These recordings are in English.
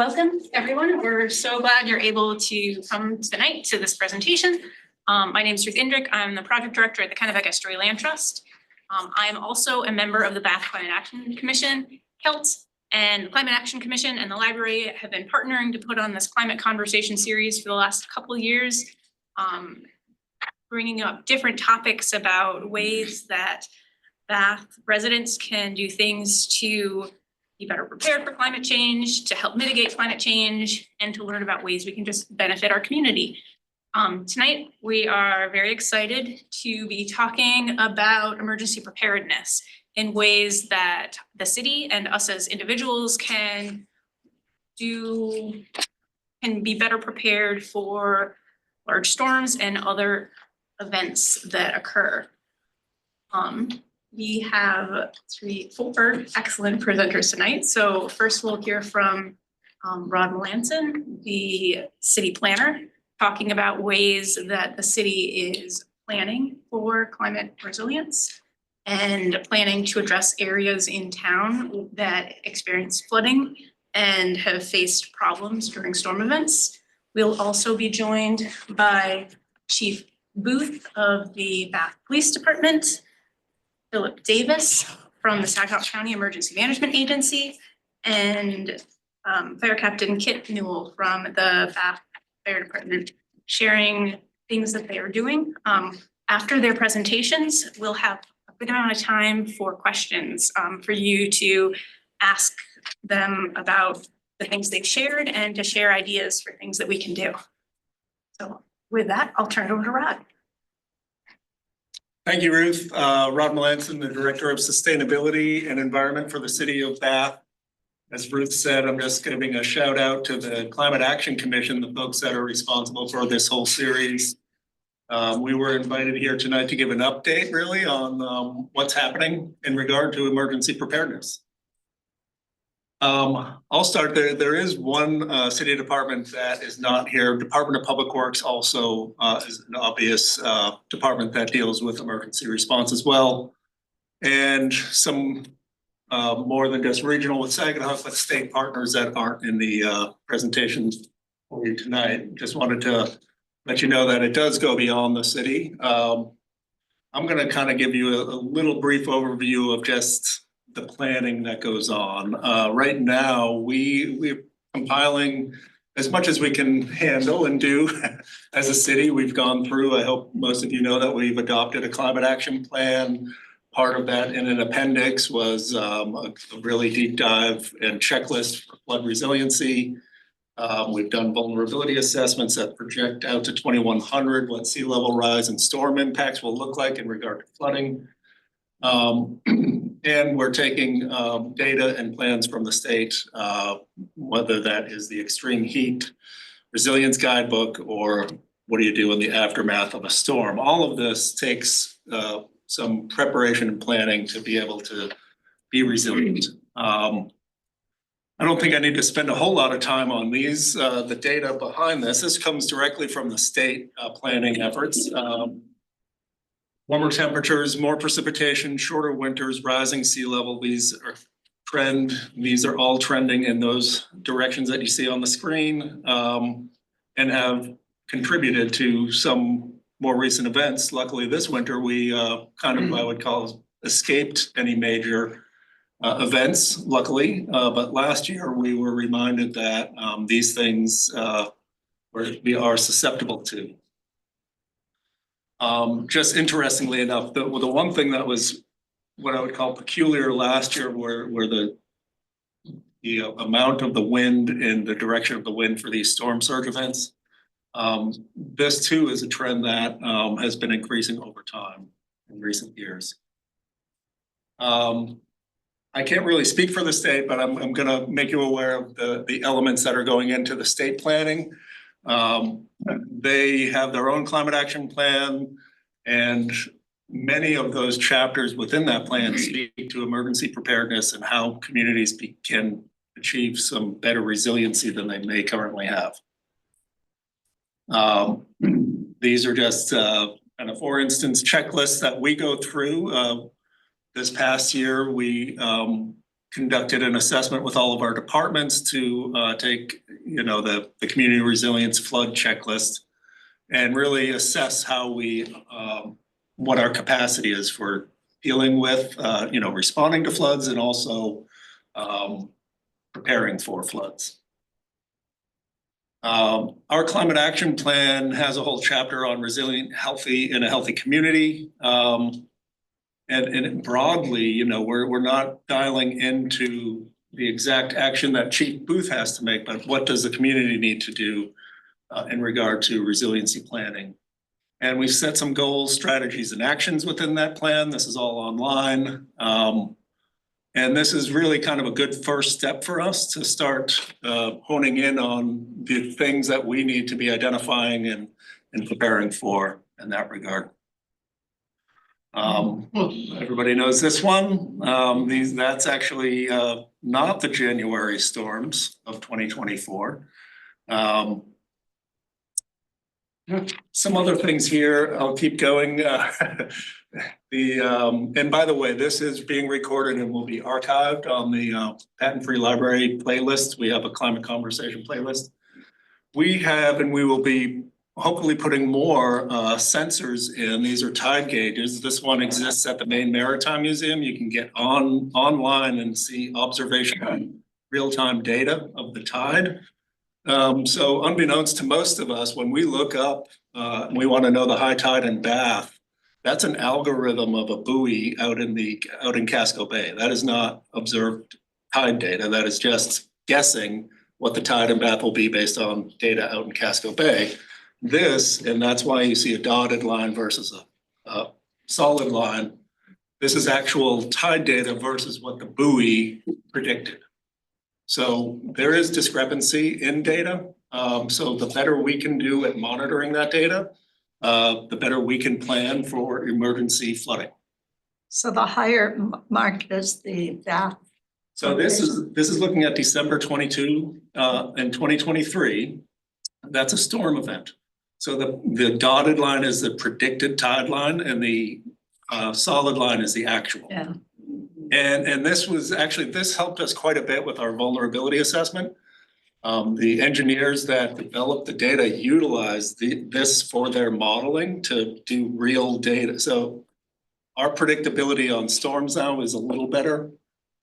Welcome, everyone. We're so glad you're able to come tonight to this presentation. My name is Ruth Indrick. I'm the project director at the Kennebec Estuary Land Trust. I am also a member of the Bath Climate Action Commission, KELT, and the Climate Action Commission and the library have been partnering to put on this climate conversation series for the last couple of years, bringing up different topics about ways that Bath residents can do things to be better prepared for climate change, to help mitigate climate change, and to learn about ways we can just benefit our community. Tonight, we are very excited to be talking about emergency preparedness in ways that the city and us as individuals can be better prepared for large storms and other events that occur. We have four excellent presenters tonight. So first we'll hear from Rod Melanson, the city planner, talking about ways that the city is planning for climate resilience and planning to address areas in town that experience flooding and have faced problems during storm events. We'll also be joined by Chief Booth of the Bath Police Department, Philip Davis from the Saginaw County Emergency Management Agency, and Fire Captain Kit Newell from the Bath Fire Department, sharing things that they are doing. After their presentations, we'll have a good amount of time for questions for you to ask them about the things they've shared and to share ideas for things that we can do. So with that, I'll turn it over to Rod. Thank you, Ruth. Rod Melanson, the Director of Sustainability and Environment for the City of Bath. As Ruth said, I'm just giving a shout out to the Climate Action Commission, the folks that are responsible for this whole series. We were invited here tonight to give an update really on what's happening in regard to emergency preparedness. I'll start there. There is one city department that is not here. Department of Public Works also is an obvious department that deals with emergency response as well. And some more than just regional with Saginaw, but state partners that aren't in the presentation for you tonight. Just wanted to let you know that it does go beyond the city. I'm going to kind of give you a little brief overview of just the planning that goes on. Right now, we're compiling as much as we can handle and do as a city. We've gone through, I hope most of you know that we've adopted a climate action plan. Part of that in an appendix was a really deep dive and checklist for flood resiliency. We've done vulnerability assessments that project out to 2100 what sea level rise and storm impacts will look like in regard to flooding. And we're taking data and plans from the state, whether that is the extreme heat resilience guidebook or what do you do in the aftermath of a storm. All of this takes some preparation and planning to be able to be resilient. I don't think I need to spend a whole lot of time on these. The data behind this comes directly from the state planning efforts. Warmer temperatures, more precipitation, shorter winters, rising sea level. These are all trending in those directions that you see on the screen, and have contributed to some more recent events. Luckily this winter we I would call escaped any major events, luckily. But last year we were reminded that these things we are susceptible to. Just interestingly enough, the one thing that was what I would call peculiar last year were the amount of the wind and the direction of the wind for these storm surge events. This too is a trend that has been increasing over time in recent years. I can't really speak for the state, but I'm going to make you aware of the elements that are going into the state planning. They have their own climate action plan, and many of those chapters within that plan speak to emergency preparedness and how communities can achieve some better resiliency than they may currently have. These are just kind of, for instance, checklists that we go through. This past year, we conducted an assessment with all of our departments to take, the community resilience flood checklist and really assess how what our capacity is for dealing with, responding to floods and also preparing for floods. Our climate action plan has a whole chapter on resilient, healthy in a healthy community. And broadly, we're not dialing into the exact action that Chief Booth has to make, but what does the community need to do in regard to resiliency planning? And we've set some goals, strategies, and actions within that plan. This is all online. And this is really kind of a good first step for us to start honing in on the things that we need to be identifying and preparing for in that regard. Everybody knows this one. That's actually not the January storms of 2024. Some other things here, I'll keep going. And by the way, this is being recorded and will be archived on the Patten Free Library playlist. We have a climate conversation playlist. We have, and we will be hopefully putting more sensors in. These are tide gauges. This one exists at the Maine Maritime Museum. You can get online and see observation real-time data of the tide. So unbeknownst to most of us, when we look up, we want to know the high tide in Bath, that's an algorithm of a buoy out in Casco Bay. That is not observed tide data. That is just guessing what the tide in Bath will be based on data out in Casco Bay. And that's why you see a dotted line versus a solid line. This is actual tide data versus what the buoy predicted. So there is discrepancy in data. So the better we can do at monitoring that data, the better we can plan for emergency flooding. So the higher mark is the Bath. So this is looking at December 22 and 2023. That's a storm event. So the dotted line is the predicted tide line and the solid line is the actual. Yeah. And this helped us quite a bit with our vulnerability assessment. The engineers that developed the data utilized this for their modeling to do real data. So our predictability on storms now is a little better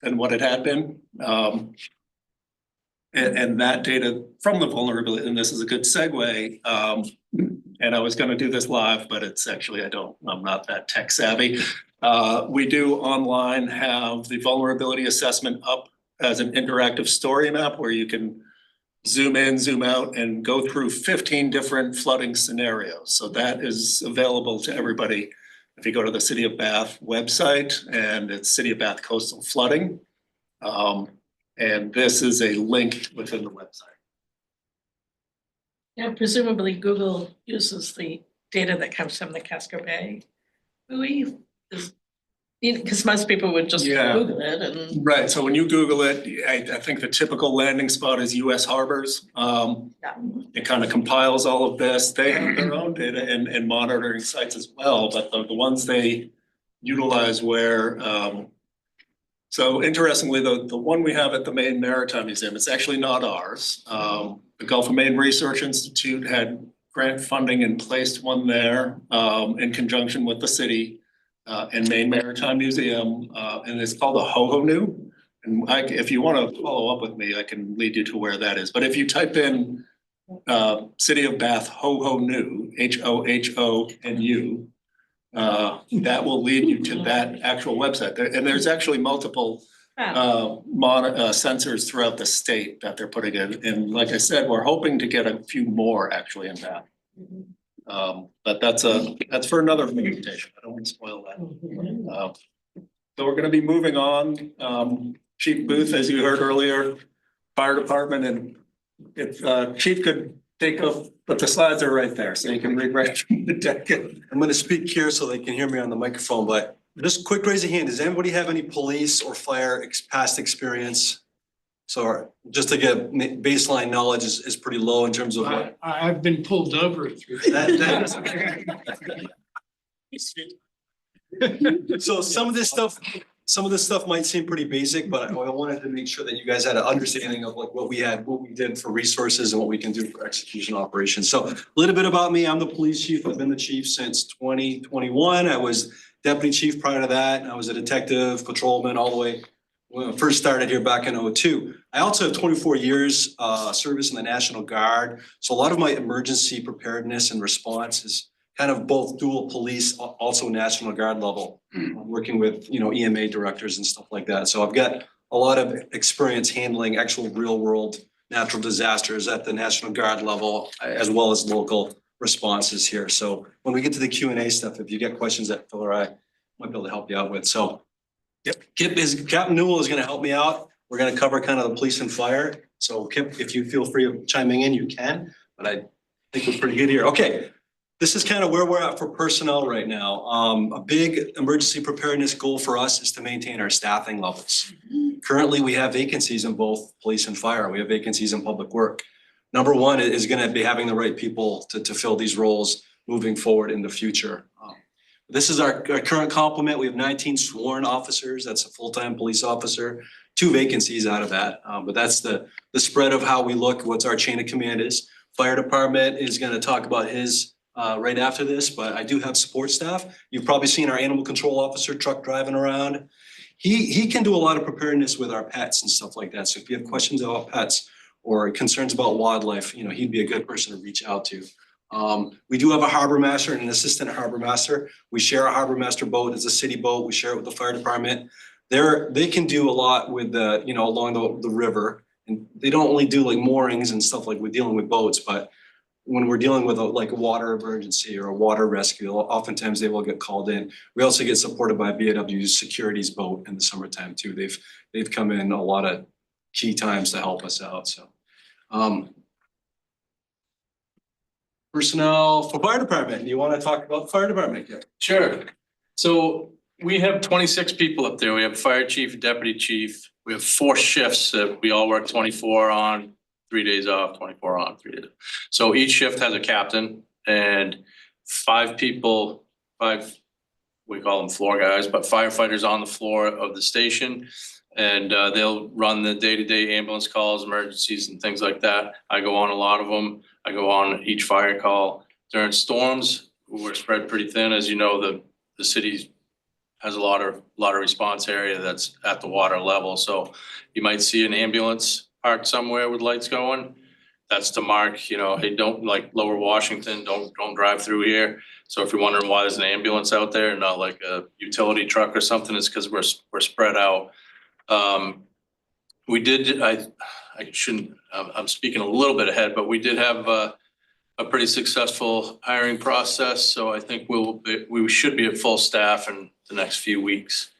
than what it had been. And that data from the vulnerability, and this is a good segue. And I was going to do this live, but it's actually, I'm not that tech savvy. We do online have the vulnerability assessment up as an interactive story map where you can zoom in, zoom out, and go through 15 different flooding scenarios. So that is available to everybody. If you go to the City of Bath website, and it's City of Bath Coastal Flooding. And this is a link within the website. Yeah, presumably Google uses the data that comes from the Casco Bay buoy. Because most people would just Google it and. Right, so when you Google it, I think the typical landing spot is US harbors. It kind of compiles all of this. They have their own data and monitoring sites as well, but the ones they utilize where, so interestingly, the one we have at the Maine Maritime Museum, it's actually not ours. The Gulf of Maine Research Institute had grant funding and placed one there in conjunction with the city and Maine Maritime Museum, and it's called a HOHONU. And if you want to follow up with me, I can lead you to where that is. But if you type in City of Bath HOHONU, HOHONU, that will lead you to that actual website. And there's actually multiple sensors throughout the state that they're putting in. And like I said, we're hoping to get a few more actually in that. But that's for another presentation. I don't want to spoil that. So we're going to be moving on. Chief Booth, as you heard earlier, fire department, and if Chief could take off, but the slides are right there, so you can read right from the deck. I'm going to speak here so they can hear me on the microphone, but just quick raise a hand. Does anybody have any police or fire past experience? So just to get baseline knowledge is pretty low in terms of what. I've been pulled over through. So some of this stuff some of this stuff might seem pretty basic, but I wanted to make sure that you guys had an understanding of like what we did for resources and what we can do for execution operations. So a little bit about me, I'm the police chief. I've been the chief since 2021. I was deputy chief prior to that. I was a detective, patrolman all the way when I first started here back in '02. I also have 24 years service in the National Guard. So a lot of my emergency preparedness and response is kind of both dual police, also National Guard level, working with, EMA directors and stuff like that. So I've got a lot of experience handling actual real world natural disasters at the National Guard level, as well as local responses here. So when we get to the Q&A stuff, if you get questions that Phil or I might be able to help you out with. So Captain Newell is going to help me out. We're going to cover kind of the police and fire. So Kip, if you feel free of chiming in, you can, but I think we're pretty good here. Okay. This is kind of where we're at for personnel right now. A big emergency preparedness goal for us is to maintain our staffing levels. Currently, we have vacancies in both police and fire. We have vacancies in public work. Number one is going to be having the right people to fill these roles moving forward in the future. This is our current complement. We have 19 sworn officers. That's a full-time police officer, 2 vacancies out of that. But that's the spread of how we look, what's our chain of command is. Fire department is going to talk about his right after this, but I do have support staff. You've probably seen our animal control officer truck driving around. He can do a lot of preparedness with our pets and stuff like that. So if you have questions about pets or concerns about wildlife, he'd be a good person to reach out to. We do have a harbor master and an assistant harbor master. We share a harbor master boat. It's a city boat. We share it with the fire department. They can do a lot with the, along the river, and they don't only do like moorings and stuff like we're dealing with boats, but when we're dealing with a water emergency or a water rescue, oftentimes they will get called in. We also get supported by BAW's securities boat in the summertime too. They've come in a lot of key times to help us out. So personnel for fire department. You want to talk about the fire department? Yeah. Sure. So we have 26 people up there. We have fire chief, deputy chief. We have 4 shifts that we all work 24 on, 3 days off, 24 on, 3 days. So each shift has a captain and 5 people, 5, we call them floor guys, but firefighters on the floor of the station. And they'll run the day-to-day ambulance calls, emergencies and things like that. I go on a lot of them. I go on each fire call. During storms, we're spread pretty thin. As you know, the city has a lot of response area that's at the water level. So you might see an ambulance parked somewhere with lights going. That's to mark, hey, don't, like Lower Washington, don't drive through here. So if you're wondering why there's an ambulance out there and not like a utility truck or something, it's because we're spread out. We did, I'm speaking a little bit ahead, but we did have a pretty successful hiring process. So I think we should be at full staff in the next few weeks.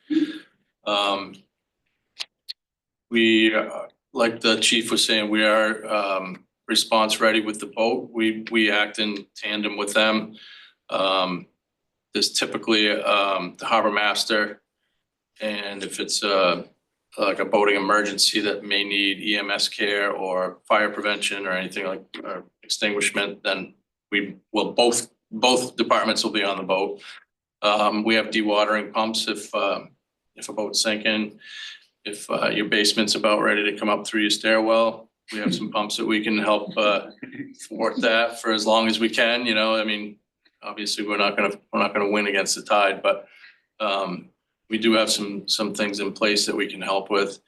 Like the chief was saying, we are response ready with the boat. We act in tandem with them. There's typically the harbor master, and if it's like a boating emergency that may need EMS care or fire prevention or anything like extinguishment, then we will both departments will be on the boat. We have dewatering pumps if a boat's sinking. If your basement's about ready to come up through your stairwell, we have some pumps that we can help thwart that for as long as we can. I mean, obviously we're not gonna win against the tide, but we do have some things in place that we can help with.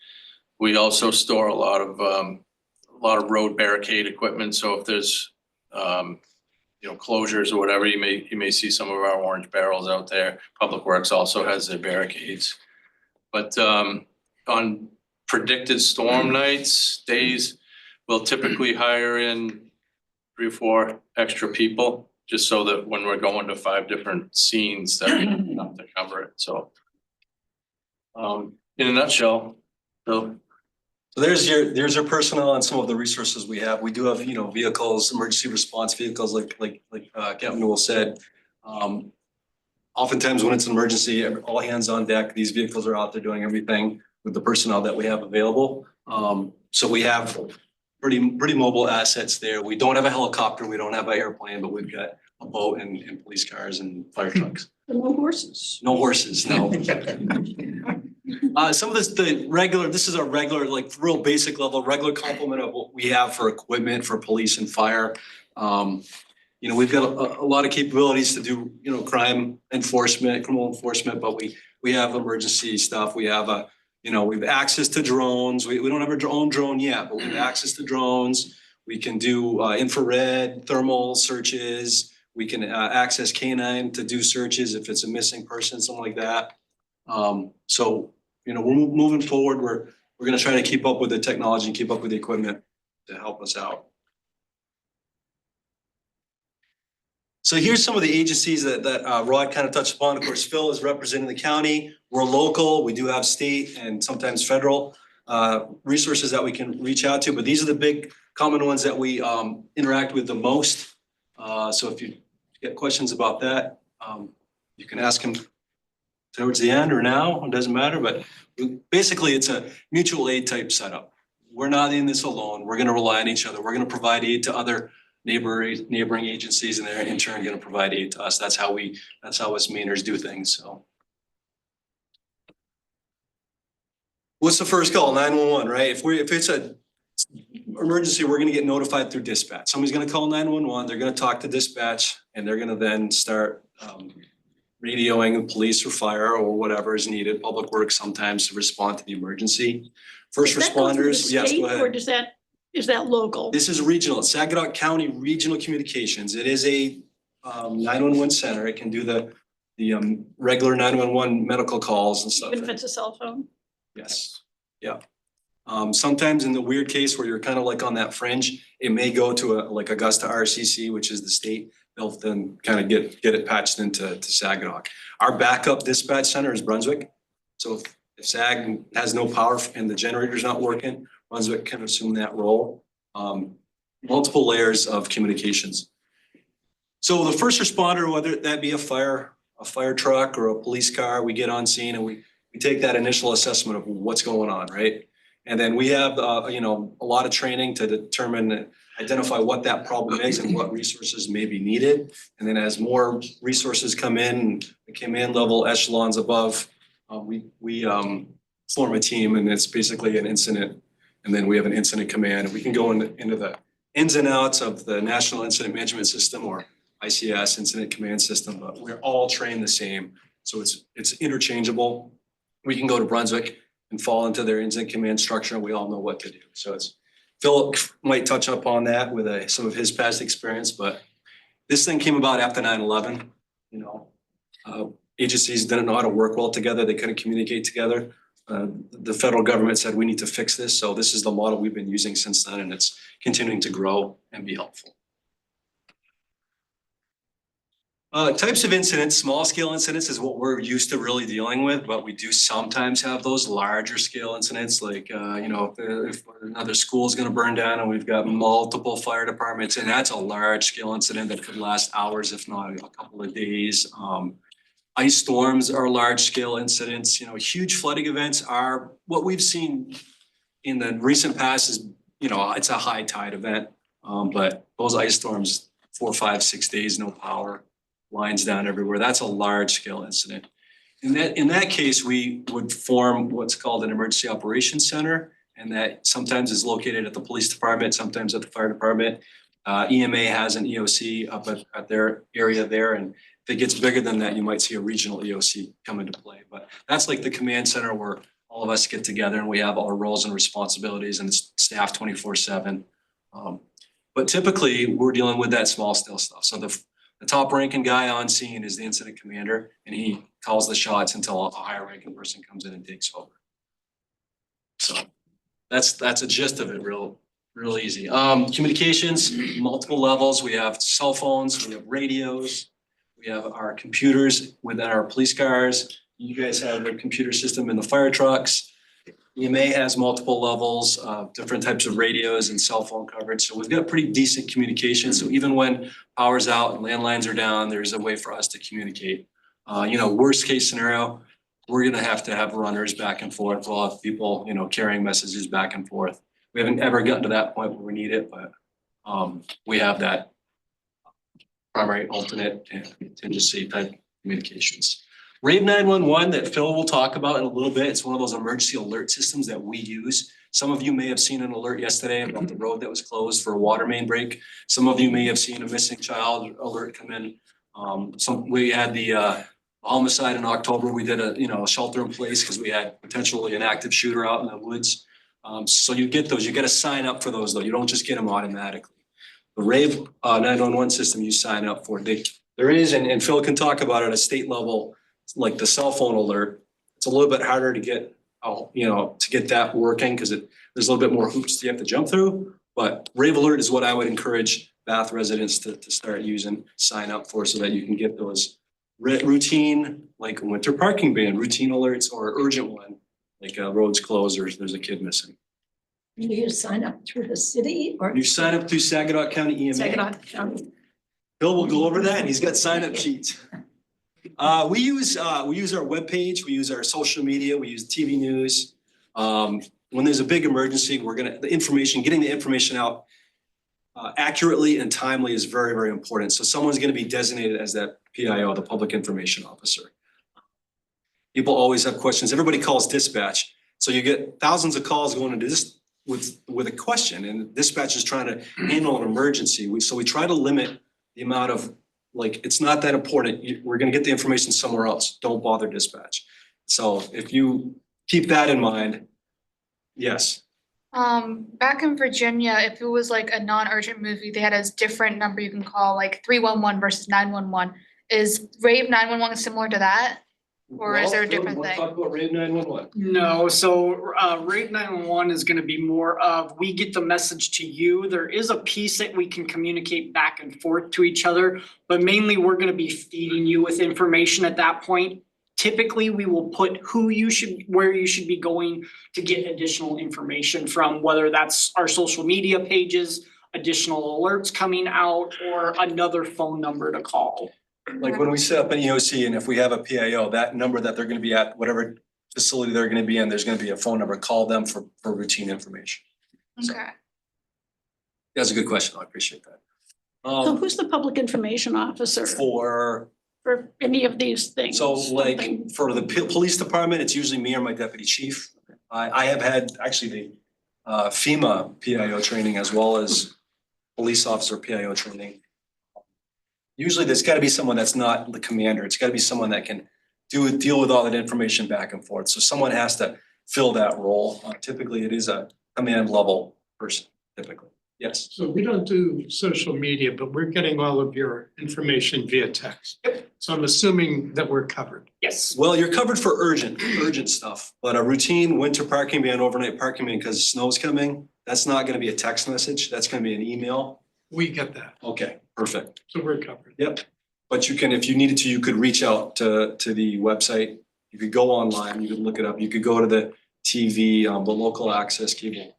We also store a lot of road barricade equipment. So if there's closures or whatever, you may see some of our orange barrels out there. Public Works also has their barricades. But on predicted storm nights, days, we'll typically hire in 3 or 4 extra people, just so that when we're going to 5 different scenes that we have enough to cover it. So in a nutshell, so there's your personnel and some of the resources we have. We do have, vehicles, emergency response vehicles, like Captain Newell said. Oftentimes when it's an emergency, all hands on deck, these vehicles are out there doing everything with the personnel that we have available. So we have pretty mobile assets there. We don't have a helicopter, we don't have an airplane, but we've got a boat and police cars and fire trucks. No horses. No horses, no. Some of this, this is our regular, like real basic level, regular complement of what we have for equipment for police and fire. We've got a lot of capabilities to do, crime enforcement, criminal enforcement, but we have emergency stuff. We have we have access to drones. We don't have our own drone yet, but we have access to drones. We can do infrared thermal searches. We can access K9 to do searches if it's a missing person, something like that. We're moving forward. We're going to try to keep up with the technology and keep up with the equipment to help us out. So here's some of the agencies that Rod kind of touched upon. Of course, Phil is representing the county. We're local. We do have state and sometimes federal resources that we can reach out to, but these are the big common ones that we interact with the most. So if you get questions about that, you can ask him towards the end or now, it doesn't matter, but basically it's a mutual aid type setup. We're not in this alone. We're going to rely on each other. We're going to provide aid to other neighboring agencies, and they're in turn going to provide aid to us. That's how us Mainers do things. So what's the first call? 911, right? If it's a emergency, we're going to get notified through dispatch. Somebody's going to call 911. They're going to talk to dispatch, and they're going to then start radioing police or fire or whatever is needed, public works sometimes, to respond to the emergency. First Does that go through the responders, yes, state, go ahead. Or is that local? This is regional, it's Saginaw County Regional Communications. It is a 911 center. It can do the regular 911 medical calls and stuff. Even if it's a cell phone? Yes, yeah. Sometimes in the weird case where you're kind of like on that fringe, it may go to like Augusta RCC, which is the state. They'll then kind of get it patched into Saginaw. Our backup dispatch center is Brunswick. So if Sag has no power and the generator's not working, Brunswick can assume that role. Multiple layers of communications. So the first responder, whether that be a fire truck or a police car, we get on scene and we take that initial assessment of what's going on, right? And then we have a lot of training to identify what that problem is and what resources may be needed. And then as more resources come in, the command level echelons above, we form a team, and it's basically an incident. And then we have an incident command, and we can go into the ins and outs of the National Incident Management System or ICS Incident Command System, but we're all trained the same. So it's interchangeable. We can go to Brunswick and fall into their incident command structure, and we all know what to do. So Philip might touch up on that with some of his past experience, but this thing came about after 9/11. Agencies didn't know how to work well together. They couldn't communicate together. The federal government said we need to fix this. So this is the model we've been using since then, and it's continuing to grow and be helpful. Types of incidents, small scale incidents is what we're used to really dealing with, but we do sometimes have those larger scale incidents, like, if another school is going to burn down and we've got multiple fire departments, and that's a large scale incident that could last hours, if not a couple of days. Ice storms are large scale incidents. Huge flooding events are what we've seen in the recent past is, it's a high tide event. But those ice storms, 4, 5, 6 days, no power, lines down everywhere. That's a large scale incident. In that case, we would form what's called an emergency operations center, and that sometimes is located at the police department, sometimes at the fire department. EMA has an EOC up at their area there, and if it gets bigger than that, you might see a regional EOC come into play. But that's like the command center where all of us get together and we have our roles and responsibilities, and it's staffed 24/7. But typically, we're dealing with that small scale stuff. So the top ranking guy on scene is the incident commander, and he calls the shots until a higher ranking person comes in and takes over. So that's a gist of it, real easy. Communications, multiple levels. We have cell phones, we have radios, we have our computers within our police cars. You guys have a computer system in the fire trucks. EMA has multiple levels, different types of radios and cell phone coverage. So we've got pretty decent communication. So even when power's out and landlines are down, there's a way for us to communicate. Worst case scenario, we're gonna have to have runners back and forth. We'll have people, carrying messages back and forth. We haven't ever gotten to that point where we need it, but we have that primary, alternate, and contingency type communications. Rave 911 that Phil will talk about in a little bit, it's one of those emergency alert systems that we use. Some of you may have seen an alert yesterday about the road that was closed for a water main break. Some of you may have seen a missing child alert come in. We had the homicide in October. We did a shelter in place because we had potentially an active shooter out in the woods. So you get those, you gotta sign up for those though. You don't just get them automatically. The Rave 911 system you sign up for, there is, and Phil can talk about it at a state level, like the cell phone alert. It's a little bit harder to get, to get that working because there's a little bit more hoops you have to jump through. But Rave Alert is what I would encourage Bath residents to start using, sign up for, so that you can get those routine, like winter parking ban, routine alerts, or urgent one, like roads closed or there's a kid missing. Do you sign up through the city or? You sign up through Saginaw County EMA. Saginaw County? Bill will go over that and he's got sign up sheets. We use our webpage, we use our social media, we use TV news. When there's a big emergency, getting the information out accurately and timely is very, very important. So someone's gonna be designated as that PIO, the public information officer. People always have questions. Everybody calls dispatch. So you get thousands of calls going into this with a question, and dispatch is trying to handle an emergency. So we try to limit the amount of, like, it's not that important. We're gonna get the information somewhere else. Don't bother dispatch. So if you keep that in mind, yes. Back in Virginia, if it was like a non-urgent movie, they had a different number you can call, like 311 versus 911. Is Rave 911 similar to that? Or is there a different Let's thing? talk about Rave 911. No, so Rave 911 is gonna be more of, we get the message to you. There is a piece that we can communicate back and forth to each other, but mainly we're gonna be feeding you with information at that point. Typically, we will put where you should be going to get additional information from, whether that's our social media pages, additional alerts coming out, or another phone number to call. Like when we set up an EOC and if we have a PIO, that number that they're gonna be at, whatever facility they're gonna be in, there's gonna be a phone number. Call them for routine information. Okay. That's a good question. I appreciate that. So who's the public information officer For any of these things? So like for the police department, it's usually me or my deputy chief. I have had actually the FEMA PIO training as well as police officer PIO training. Usually there's gotta be someone that's not the commander. It's gotta be someone that can deal with all that information back and forth. So someone has to fill that role. Typically it is a command level person, typically. Yes. So we don't do social media, but we're getting all of your information via text. So I'm assuming that we're covered. Yes. Well, you're covered for urgent stuff, but a routine winter parking ban, overnight parking ban because snow's coming, that's not gonna be a text message. That's gonna be an email. We get that. Okay, perfect. So we're covered. Yep. But you can, if you needed to, you could reach out to the website. You could go online, you could look it up. You could go to the TV, the local access cable.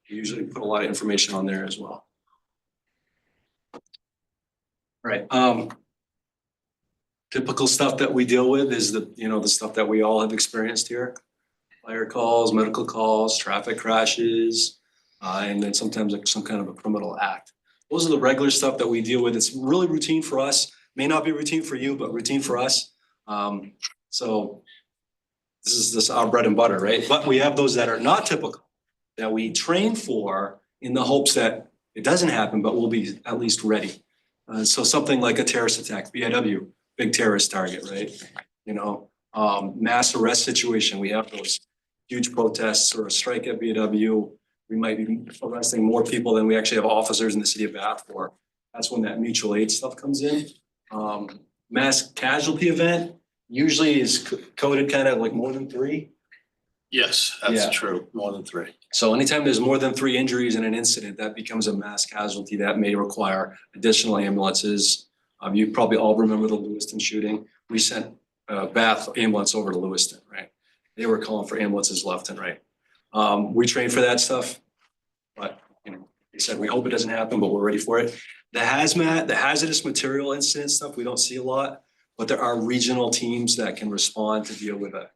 We usually put a lot of information on there as well. Right. Typical stuff that we deal with is the stuff that we all have experienced here. Fire calls, medical calls, traffic crashes, and then sometimes like some kind of a criminal act. Those are the regular stuff that we deal with. It's really routine for us. May not be routine for you, but routine for us. So this is our bread and butter, right? But we have those that are not typical, that we train for in the hopes that it doesn't happen, but we'll be at least ready. So something like a terrorist attack, BIW, big terrorist target, right? Mass arrest situation, we have those huge protests or a strike at BIW. We might be arresting more people than we actually have officers in the city of Bath for. That's when that mutual aid stuff comes in. Mass casualty event usually is coded kind of like more than 3. Yes, Yeah. that's true, more than 3. So anytime there's more than 3 injuries in an incident, that becomes a mass casualty that may require additional ambulances. You probably all remember the Lewiston shooting. We sent a Bath ambulance over to Lewiston, right? They were calling for ambulances left and right. We train for that stuff, but they said, we hope it doesn't happen, but we're ready for it. The hazmat, the hazardous material incident stuff, we don't see a lot, but there are regional teams that can respond to deal with a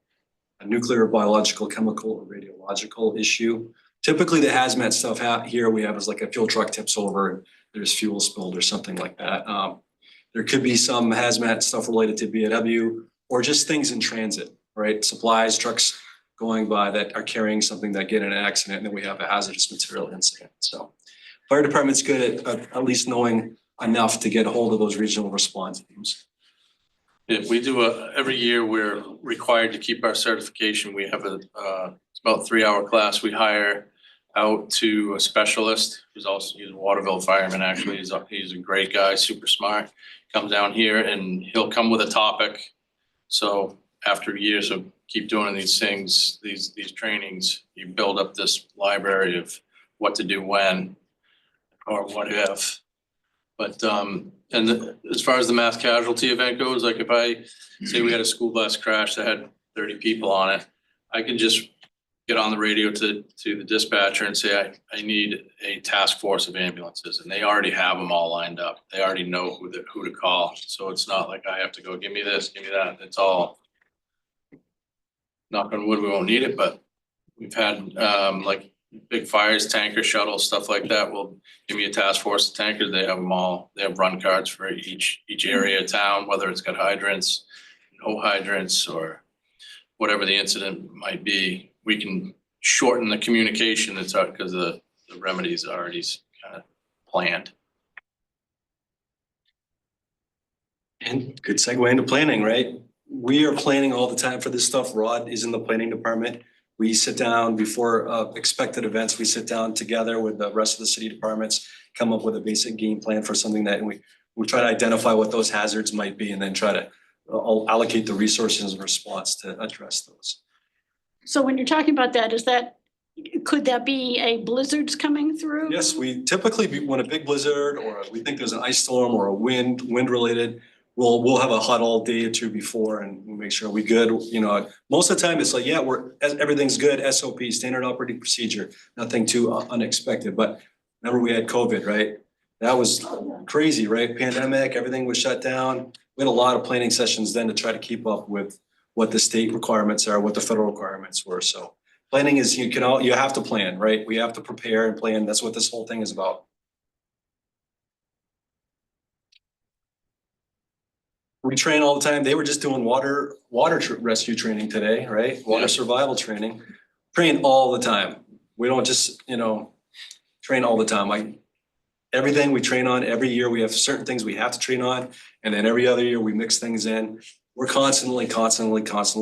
nuclear, biological, chemical, or radiological issue. Typically the hazmat stuff here we have is like a fuel truck tips over and there's fuel spilled or something like that. There could be some hazmat stuff related to BIW or just things in transit, right? Supplies, trucks going by that are carrying something that get in an accident, and then we have a hazardous material incident. So fire department's good at least knowing enough to get a hold of those regional response teams. Yeah, we do every year, we're required to keep our certification. We have it's about 3-hour class. We hire out to a specialist who's a Waterville fireman, actually. He's a great guy, super smart. Comes down here and he'll come with a topic. So after years of keep doing these things, these trainings, you build up this library of what to do when or what if. But as far as the mass casualty event goes, like if I say we had a school bus crash that had 30 people on it, I can just get on the radio to the dispatcher and say, I need a task force of ambulances, and they already have them all lined up. They already know who to call. So it's not like I have to go, give me this, give me that. It's all, knock on wood, we won't need it, but we've had like big fires, tanker shuttles, stuff like that. Will give me a task force of tankers. They have them all. They have run cards for each area of town, whether it's got hydrants, no hydrants, or whatever the incident might be. We can shorten the communication that's out because the remedies are already kind of planned. And good segue into planning, right? We are planning all the time for this stuff. Rod is in the planning department. We sit down before expected events. We sit down together with the rest of the city departments, come up with a basic game plan for something that we try to identify what those hazards might be, and then try to allocate the resources in response to address those. So when you're talking about that, could that be a blizzard's coming through? Yes, we typically, when a big blizzard or we think there's an ice storm or a wind related, we'll have a huddle day or two before and we'll make sure we good. You know, most of the time it's like, yeah, everything's good, SOP, standard operating procedure, nothing too unexpected. But remember we had COVID, right? That was crazy, right? Pandemic, everything was shut down. We had a lot of planning sessions then to try to keep up with what the state requirements are, what the federal requirements were. So planning is, you have to plan, right? We have to prepare and plan. That's what this whole thing is about. We train all the time. They were just doing water rescue training today, right? Water survival training. Train all the time. We don't just, train all the time. Everything we train on every year, we have certain things we have to train on. And then every other year we mix things in. We're constantly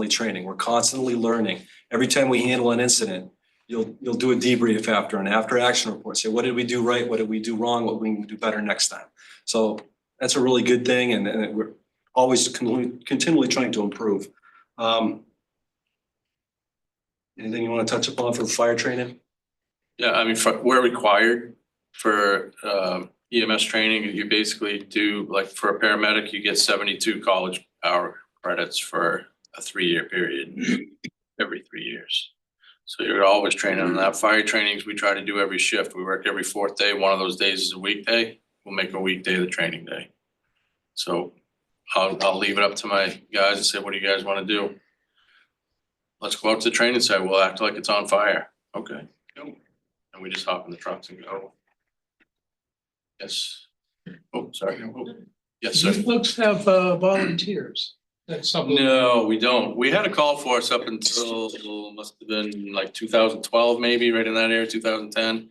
training. We're constantly learning. Every time we handle an incident, you'll do a debrief after an after action report. Say, what did we do right? What did we do wrong? What we can do better next time? So that's a really good thing. And we're always continually trying to improve. Anything you want to touch upon for fire training? Yeah, I mean, we're required for EMS training. You basically do, like for a paramedic, you get 72 college hour credits for a 3-year period every 3 years. So you're always training on that. Fire trainings we try to do every shift. We work every 4th day. One of those days is a weekday. We'll make a weekday the training day. So I'll leave it up to my guys and say, what do you guys want to do? Let's go out to the training site. We'll act like it's on fire. Okay, go. And we just hop in the trucks and go. Yes. Oh, sorry. Oh. Yes, sir. Do you folks have volunteers? That's something. No, we don't. We had a call force up until must have been like 2012, maybe right in that area, 2010.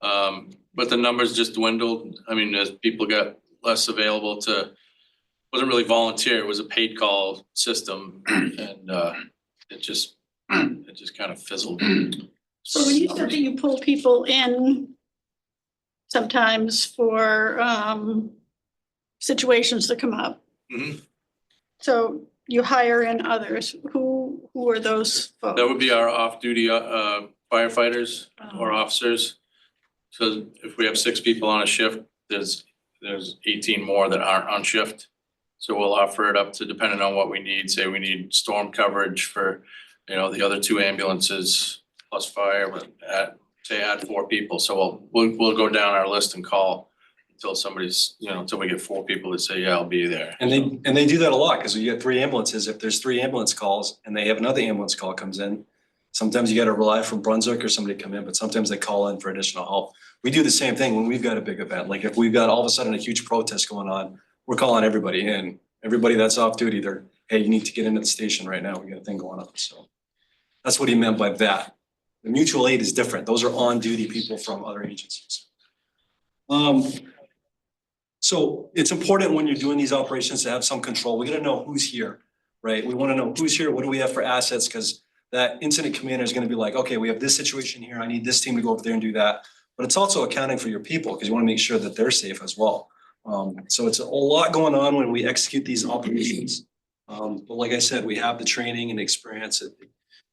But the numbers just dwindled. I mean, as people got less available wasn't really volunteer. It was a paid call system, and it just kind of fizzled. So when you said that you pull people in sometimes for situations that come up. Mhm. So you hire in others. Who are those folks? That would be our off-duty firefighters or officers. So if we have 6 people on a shift, there's 18 more that aren't on shift. So we'll offer it up to, depending on what we need. Say we need storm coverage for, the other 2 ambulances plus fire, but add 4 people. So we'll go down our list and call until somebody's, until we get 4 people that say, yeah, I'll be there. And they do that a lot because you get 3 ambulances. If there's 3 ambulance calls and they have another ambulance call comes in, sometimes you got to rely from Brunswick or somebody come in, but sometimes they call in for additional help. We do the same thing when we've got a big event. Like if we've got all of a sudden a huge protest going on, we're calling everybody in. Everybody that's off duty, they're hey, you need to get into the station right now, we got a thing going on, so. That's what he meant by that. The mutual aid is different, those are on-duty people from other agencies. So it's important when you're doing these operations to have some control, we gotta know who's here, right? We wanna know who's here, what do we have for assets, because that incident commander is gonna be like, okay, we have this situation here, I need this team to go over there and do that. But it's also accounting for your people, because you wanna make sure that they're safe as well. So it's a lot going on when we execute these operations. But like I said, we have the training and experience, it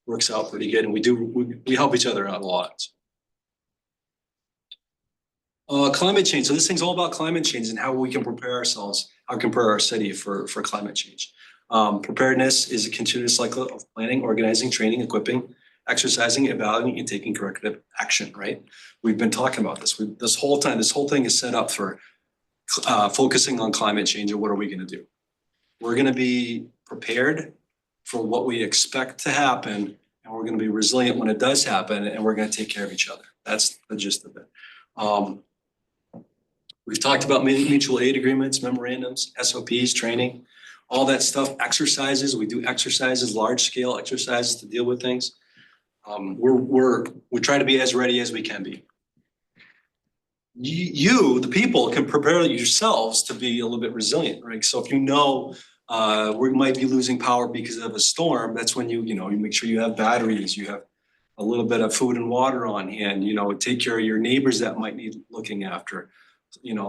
works out pretty good, and we help each other out a lot. Climate change, so this thing's all about climate change and how we can prepare ourselves, how we can prepare our city for climate change. Preparedness is a continuous cycle of planning, organizing, training, equipping, exercising, evaluating, and taking corrective action, right? We've been talking about this, this whole thing is set up for focusing on climate change and what are we gonna do? We're gonna be prepared for what we expect to happen, and we're gonna be resilient when it does happen, and we're gonna take care of each other. That's the gist of it. We've talked about mutual aid agreements, memorandums, SOPs, training, all that stuff, exercises. We do exercises, large scale exercises to deal with things. We try to be as ready as we can be. You, the people, can prepare yourselves to be a little bit resilient, right? So if you know we might be losing power because of a storm, that's when you make sure you have batteries, you have a little bit of food and water on hand, take care of your neighbors that might need looking after.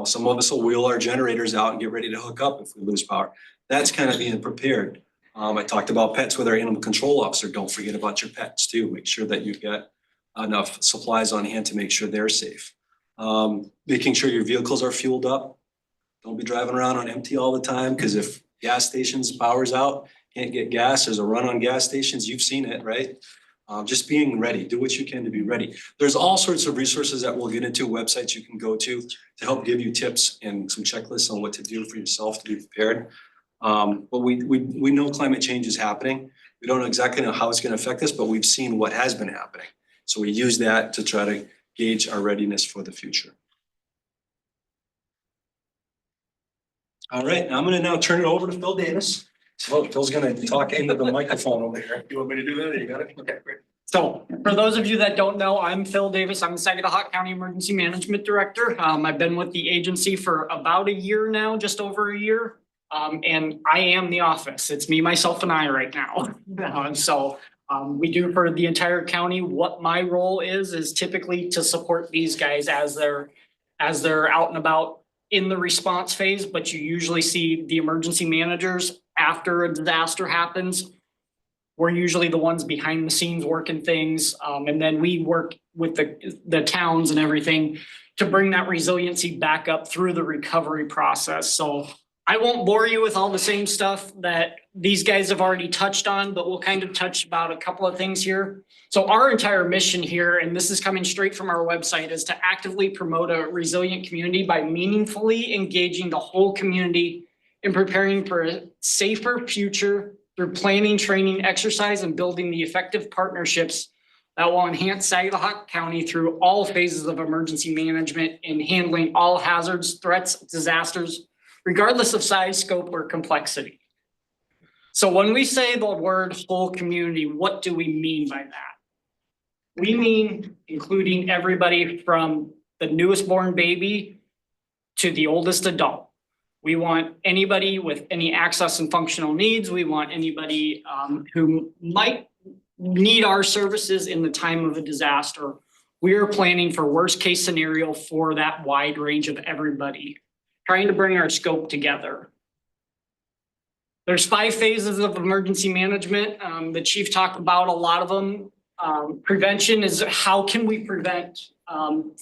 Some of us will wheel our generators out and get ready to hook up if we lose power. That's kind of being prepared. I talked about pets with our animal control officer. Don't forget about your pets too. Make sure that you've got enough supplies on hand to make sure they're safe. Making sure your vehicles are fueled up. Don't be driving around on empty all the time, because if gas stations power's out, can't get gas, there's a run on gas stations, you've seen it, right? Just being ready, do what you can to be ready. There's all sorts of resources that we'll get into, websites you can go to help give you tips and some checklists on what to do for yourself to be prepared. But we know climate change is happening. We don't exactly know how it's going to affect us, but we've seen what has been happening. So we use that to try to gauge our readiness for the future. All right, I'm gonna now turn it over to Phil Davis. So Phil's gonna talk into the microphone over here. You want me to do that? You got it? Okay, great. So for those of you that don't know, I'm Phil Davis. I'm the Saginaw County Emergency Management Director. I've been with the agency for about a year now, just over a year. And I am the office. It's me, myself, and I right now. We do for the entire county. What my role is typically to support these guys as they're out and about in the response phase, but you usually see the emergency managers after a disaster happens. We're usually the ones behind the scenes working things. And then we work with the towns and everything to bring that resiliency back up through the recovery process. So I won't bore you with all the same stuff that these guys have already touched on, but we'll kind of touch about a couple of things here. So our entire mission here, and this is coming straight from our website, is to actively promote a resilient community by meaningfully engaging the whole community in preparing for a safer future through planning, training, exercise, and building the effective partnerships that will enhance Saginaw County through all phases of emergency management and handling all hazards, threats, disasters, regardless of size, scope, or complexity. So when we say the word whole community, what do we mean by that? We mean including everybody from the newest born baby to the oldest adult. We want anybody with any access and functional needs. We want anybody who might need our services in the time of a disaster. We are planning for worst case scenario for that wide range of everybody, trying to bring our scope together. There's 5 phases of emergency management. The chief talked about a lot of them. Prevention is how can we prevent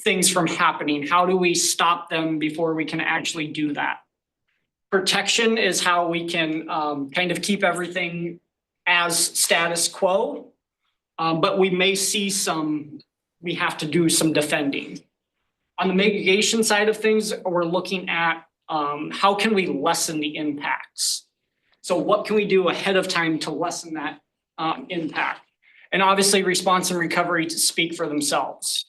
things from happening? How do we stop them before we can actually do that? Protection is how we can kind of keep everything as status quo, but we may see we have to do some defending. On the mitigation side of things, we're looking at how can we lessen the impacts? So what can we do ahead of time to lessen that impact? And obviously response and recovery to speak for themselves.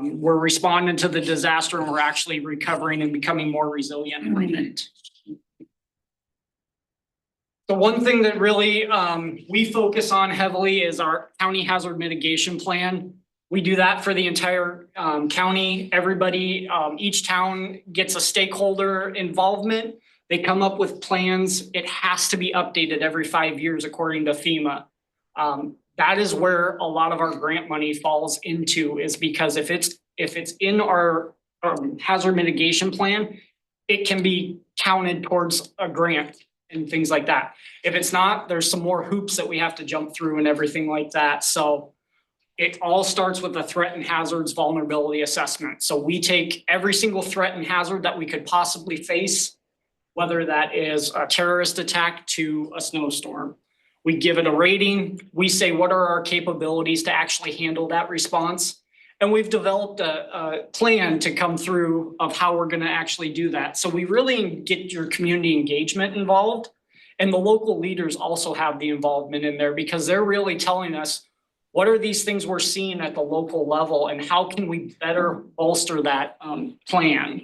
We're responding to the disaster and we're actually recovering and becoming more resilient from it. The one thing that really we focus on heavily is our county hazard mitigation plan. We do that for the entire county. Everybody, each town gets a stakeholder involvement. They come up with plans. It has to be updated every 5 years according to FEMA. That is where a lot of our grant money falls into, is because if it's in our hazard mitigation plan, it can be counted towards a grant and things like that. If it's not, there's some more hoops that we have to jump through and everything like that. So it all starts with a threat and hazards vulnerability assessment. So we take every single threat and hazard that we could possibly face, whether that is a terrorist attack to a snowstorm. We give it a rating. We say, what are our capabilities to actually handle that response? And we've developed a plan to come through of how we're gonna actually do that. So we really get your community engagement involved. And the local leaders also have the involvement in there, because they're really telling us, what are these things we're seeing at the local level and how can we better bolster that plan?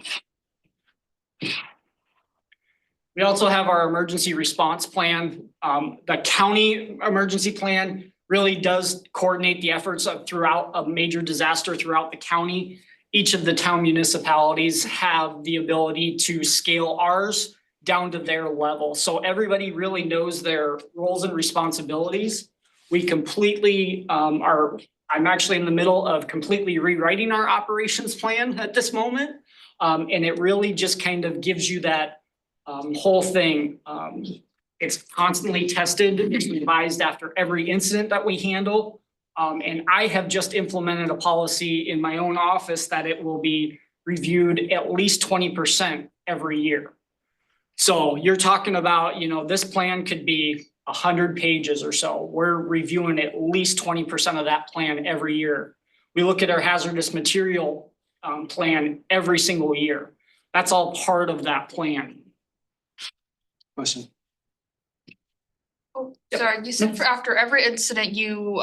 We also have our emergency response plan. The county emergency plan really does coordinate the efforts throughout a major disaster throughout the county. Each of the town municipalities have the ability to scale ours down to their level. So everybody really knows their roles and responsibilities. We completely I'm actually in the middle of completely rewriting our operations plan at this moment. And it really just kind of gives you that whole thing. It's constantly tested, it's revised after every incident that we handle. And I have just implemented a policy in my own office that it will be reviewed at least 20% every year. So you're talking about, this plan could be 100 pages or so. We're reviewing at least 20% of that plan every year. We look at our hazardous material plan every single year. That's all part of that plan. Question. Oh, sorry, you said for after every incident, you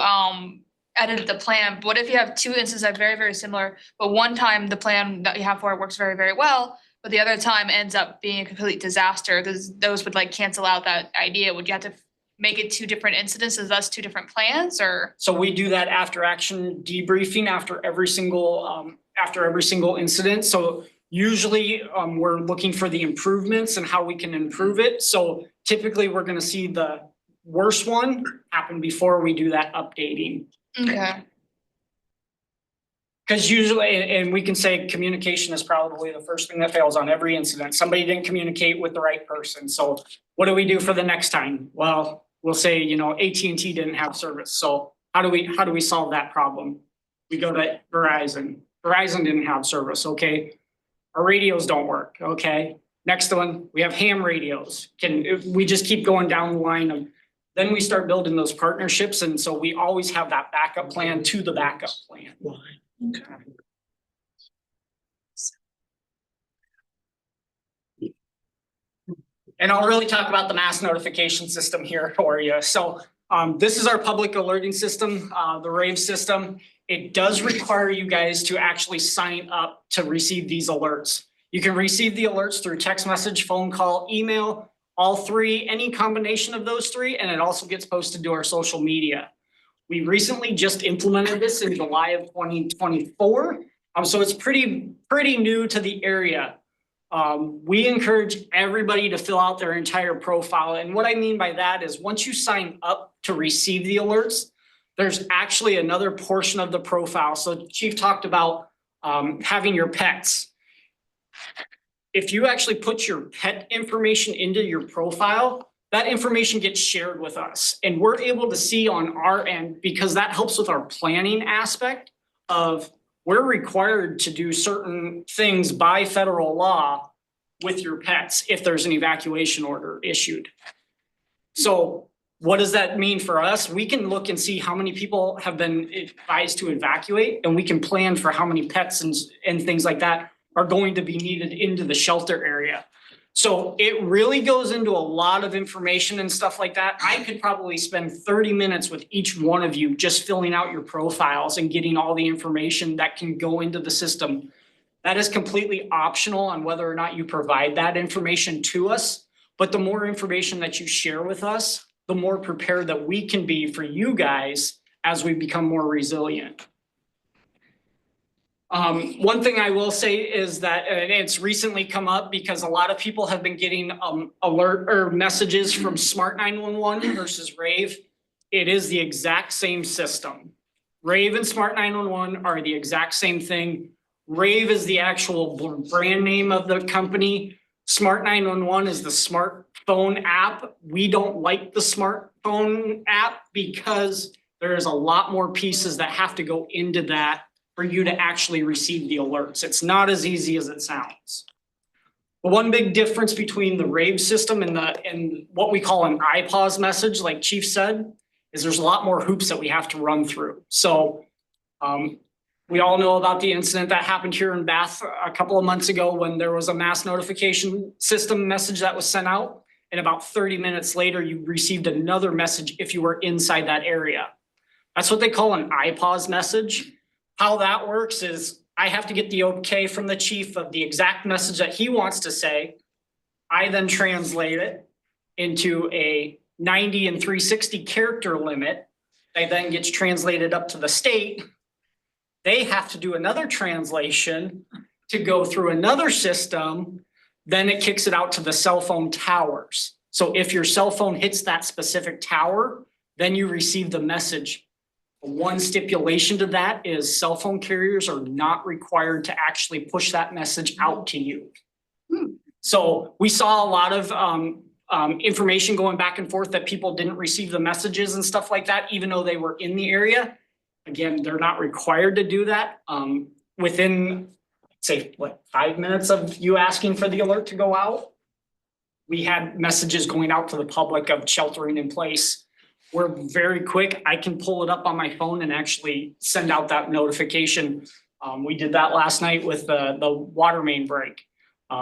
edited the plan. But what if you have two instances that are very, very similar, but one time the plan that you have for it works very, very well, but the other time ends up being a complete disaster? Those would like cancel out that idea. Would you have to make it two different incidences, thus two different plans, or? So we do that after action debriefing after every single incident. So usually we're looking for the improvements and how we can improve it. So typically we're gonna see the worst one happen before we do that updating. Okay. Because usually, and we can say communication is probably the first thing that fails on every incident. Somebody didn't communicate with the right person. So what do we do for the next time? Well, we'll say, AT&T didn't have service. So how do we solve that problem? We go to Verizon. Verizon didn't have service, okay? Our radios don't work, okay? Next one, we have ham radios. We just keep going down the line of, then we start building those partnerships. And so we always have that backup plan to the backup plan. Okay. And I'll really talk about the mass notification system here for you. So this is our public alerting system, the RAVE system. It does require you guys to actually sign up to receive these alerts. You can receive the alerts through text message, phone call, email, all three, any combination of those three, and it also gets posted to our social media. We recently just implemented this in July of 2024. So it's pretty new to the area. We encourage everybody to fill out their entire profile. And what I mean by that is once you sign up to receive the alerts, there's actually another portion of the profile. So Chief talked about having your pets. If you actually put your pet information into your profile, that information gets shared with us. And we're able to see on our end, because that helps with our planning aspect of we're required to do certain things by federal law with your pets if there's an evacuation order issued. So what does that mean for us? We can look and see how many people have been advised to evacuate, and we can plan for how many pets and things like that are going to be needed into the shelter area. So it really goes into a lot of information and stuff like that. I could probably spend 30 minutes with each one of you just filling out your profiles and getting all the information that can go into the system. That is completely optional on whether or not you provide that information to us. But the more information that you share with us, the more prepared that we can be for you guys as we become more resilient. One thing I will say is that, and it's recently come up because a lot of people have been getting alert or messages from Smart 911 versus Rave. It is the exact same system. Rave and Smart 911 are the exact same thing. Rave is the actual brand name of the company. Smart 911 is the smartphone app. We don't like the smartphone app because there's a lot more pieces that have to go into that for you to actually receive the alerts. It's not as easy as it sounds. The one big difference between the Rave system and what we call an iPause message, like Chief said, is there's a lot more hoops that we have to run through. So we all know about the incident that happened here in Bath a couple of months ago when there was a mass notification system message that was sent out. And about 30 minutes later, you received another message if you were inside that area. That's what they call an iPause message. How that works is I have to get the okay from the chief of the exact message that he wants to say. I then translate it into a 90 and 360 character limit. It then gets translated up to the state. They have to do another translation to go through another system. Then it kicks it out to the cell phone towers. So if your cell phone hits that specific tower, then you receive the message. One stipulation to that is cell phone carriers are not required to actually push that message out to you. So we saw a lot of information going back and forth that people didn't receive the messages and stuff like that, even though they were in the area. Again, they're not required to do that. Within, say, 5 minutes of you asking for the alert to go out, we had messages going out to the public of sheltering in place. We're very quick. I can pull it up on my phone and actually send out that notification. We did that last night with the water main break.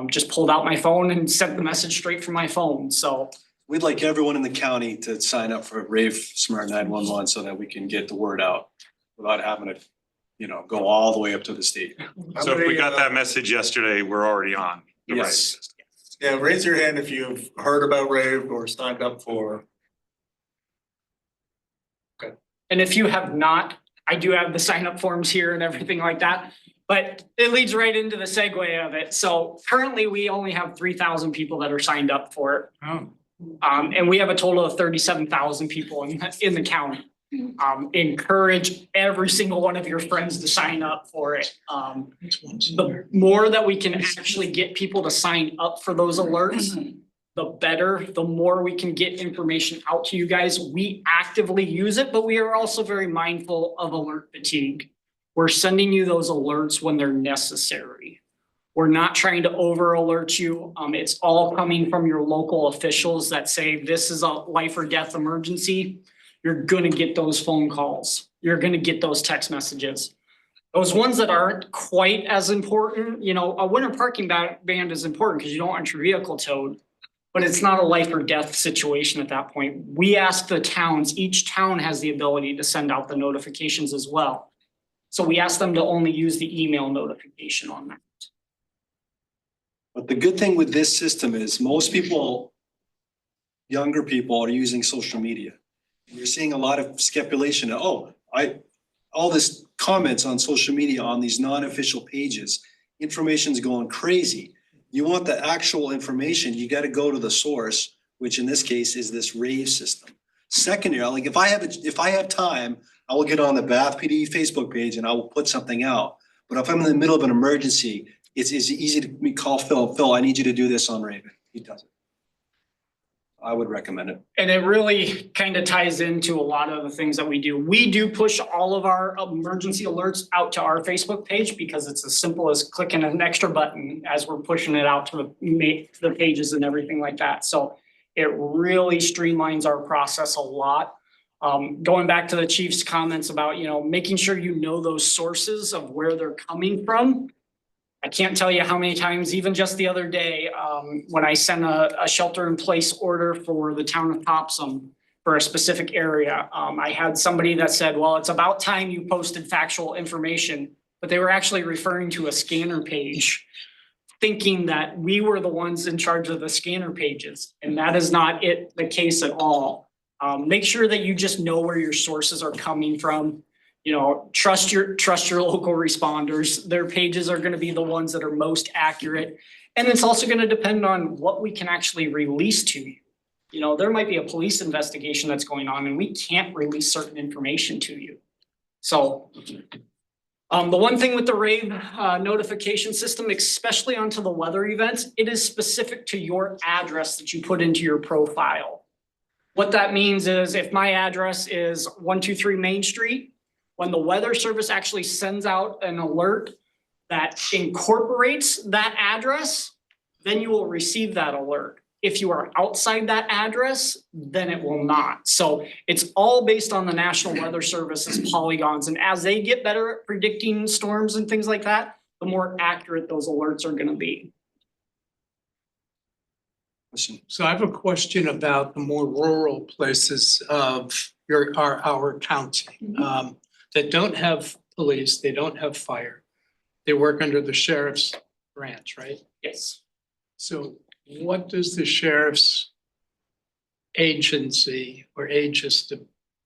Just pulled out my phone and sent the message straight from my phone. So We'd like everyone in the county to sign up for Rave Smart 911 so that we can get the word out without having to, go all the way up to the state. So if we got that message yesterday, we're already on the right Yes. system. Yeah, raise your hand if you've heard about Rave or signed up for. and if you have not, I do have the sign up forms here and everything like that. But it leads right into the segue of it. So currently we only have 3,000 people that are signed up for it. Oh. And we have a total of 37,000 people in the county. Encourage every single one of your friends to sign up for it. The more that we can actually get people to sign up for those alerts, the better, the more we can get information out to you guys. We actively use it, but we are also very mindful of alert fatigue. We're sending you those alerts when they're necessary. We're not trying to over alert you. It's all coming from your local officials that say this is a life or death emergency. You're gonna get those phone calls. You're gonna get those text messages. Those ones that aren't quite as important, a winter parking ban is important because you don't want your vehicle towed, but it's not a life or death situation at that point. We ask the towns, each town has the ability to send out the notifications as well. So we ask them to only use the email notification on that. But the good thing with this system is most people, younger people, are using social media. You're seeing a lot of speculation. All this comments on social media on these non-official pages, information's going crazy. You want the actual information, you got to go to the source, which in this case is this Rave system. Secondary, if I have time, I will get on the Bath PD Facebook page and I will put something out. But if I'm in the middle of an emergency, it's easy to call Phil. Phil, I need you to do this on Raven. He does it. I would recommend it. And it really kind of ties into a lot of the things that we do. We do push all of our emergency alerts out to our Facebook page because it's as simple as clicking an extra button as we're pushing it out to the pages and everything like that. So it really streamlines our process a lot. Going back to the chief's comments about, making sure those sources of where they're coming from. I can't tell you how many times, even just the other day, when I sent a shelter in place order for the town of Topsom for a specific area, I had somebody that said, well, it's about time you posted factual information, but they were actually referring to a scanner page thinking that we were the ones in charge of the scanner pages, and that is not the case at all. Make sure that you just know where your sources are coming from. You know, trust your local responders. Their pages are gonna be the ones that are most accurate. And it's also gonna depend on what we can actually release to you. You know, there might be a police investigation that's going on and we can't release certain information to you. So the one thing with the rave notification system, especially onto the weather events, it is specific to your address that you put into your profile. What that means is if my address is 123 Main Street, when the weather service actually sends out an alert that incorporates that address, then you will receive that alert. If you are outside that address, then it will not. So it's all based on the National Weather Service's polygons. And as they get better at predicting storms and things like that, the more accurate those alerts are gonna be. So I have a question about the more rural places of our county. That don't have police, they don't have fire. They work under the sheriff's branch, right? Yes. So what does the sheriff's agency or aegis to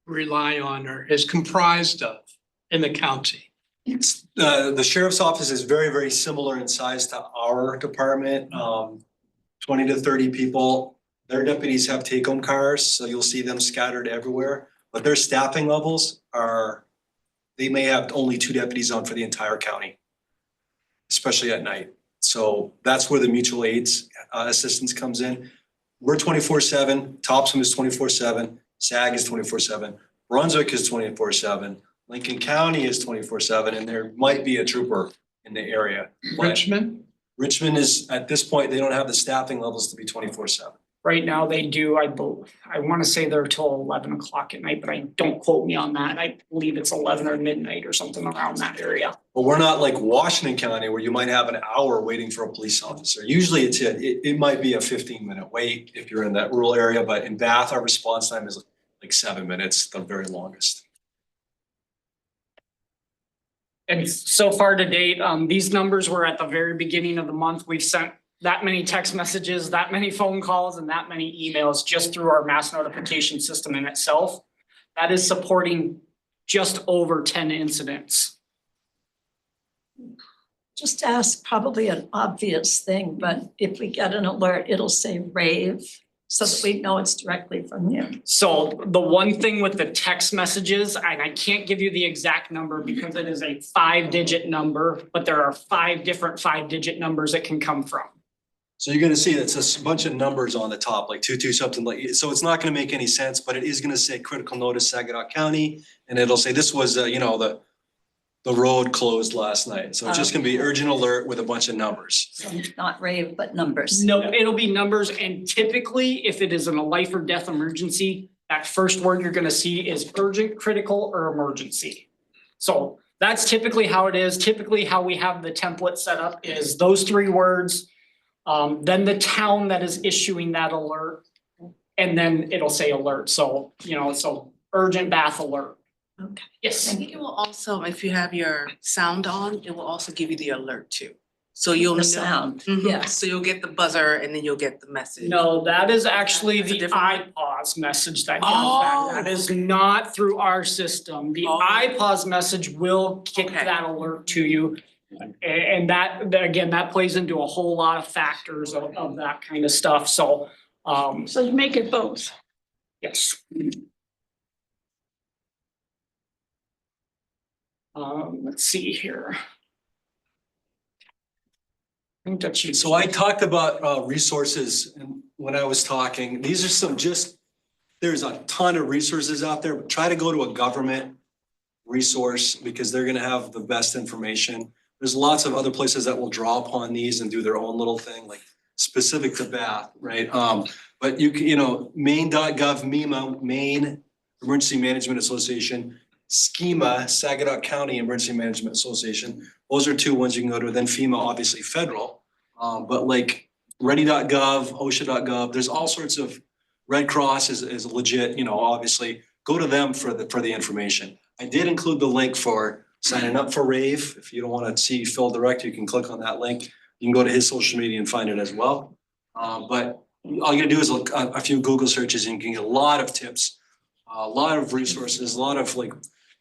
rely on or is comprised of in the county? It's, the sheriff's office is very, very similar in size to our department, 20 to 30 people. Their deputies have take-home cars, so you'll see them scattered everywhere. But their staffing levels are, they may have only 2 deputies on for the entire county, especially at night. So that's where the mutual aids assistance comes in. We're 24/7, Topsom is 24/7, SAG is 24/7, Brunswick is 24/7, Lincoln County is 24/7, and there might be a trooper in the area. But Richmond is, at this point, they don't have the staffing levels to be 24/7. Right now they do, I wanna say they're till 11 o'clock at night, but don't quote me on that. I believe it's 11 or midnight or something around that area. But we're not like Washington County where you might have an hour waiting for a police officer. Usually it might be a 15-minute wait if you're in that rural area, but in Bath, our response time is like 7 minutes, the very longest. And so far to date, these numbers were at the very beginning of the month. We've sent that many text messages, that many phone calls, and that many emails just through our mass notification system in itself. That is supporting just over 10 incidents. Just ask probably an obvious thing, but if we get an alert, it'll say rave so that we know it's directly from you. So the one thing with the text messages, and I can't give you the exact number because it is a 5-digit number, but there are 5 different 5-digit numbers it can come from. So you're gonna see that's a bunch of numbers on the top, like 22 something like, so it's not gonna make any sense, but it is gonna say critical notice Saginaw County. And it'll say this was, the road closed last night. So it's just gonna be urgent alert with a bunch of numbers. So not rave, but numbers. No, it'll be numbers, and typically, if it is in a life or death emergency, that first word you're gonna see is urgent, critical, or emergency. So that's typically how it is. Typically, how we have the template set up is those 3 words, then the town that is issuing that alert, and then it'll say alert. So, so urgent Bath alert. Okay. Yes. I think it will also, if you have your sound on, it will also give you the alert too. So you'll know. The sound, Mhm. yes. So you'll get the buzzer and then you'll get the message. No, that is actually That's a the different iPause message that comes back. That is not through our system. The Oh. iPause message will kick Okay. that alert to you. And that, again, that plays into a whole lot of factors of that kind of stuff. So, So you make it both. yes. Let's see here. I think that's you. So I talked about resources and when I was talking, these are some there's a ton of resources out there, but try to go to a government resource because they're gonna have the best information. There's lots of other places that will draw upon these and do their own little thing, like specific to Bath, right? But you can, maine.gov, MEMA, Maine Emergency Management Association, SKEMA, Saginaw County Emergency Management Association. Those are 2 ones you can go to. Then FEMA, obviously federal. But like ready.gov, OSHA.gov, there's all sorts of, Red Cross is legit, obviously. Go to them for the information. I did include the link for signing up for RAVE. If you don't want to see Phil direct, you can click on that link. You can go to his social media and find it as well. But all you gotta do is look a few Google searches and you can get a lot of tips, a lot of resources, a lot of like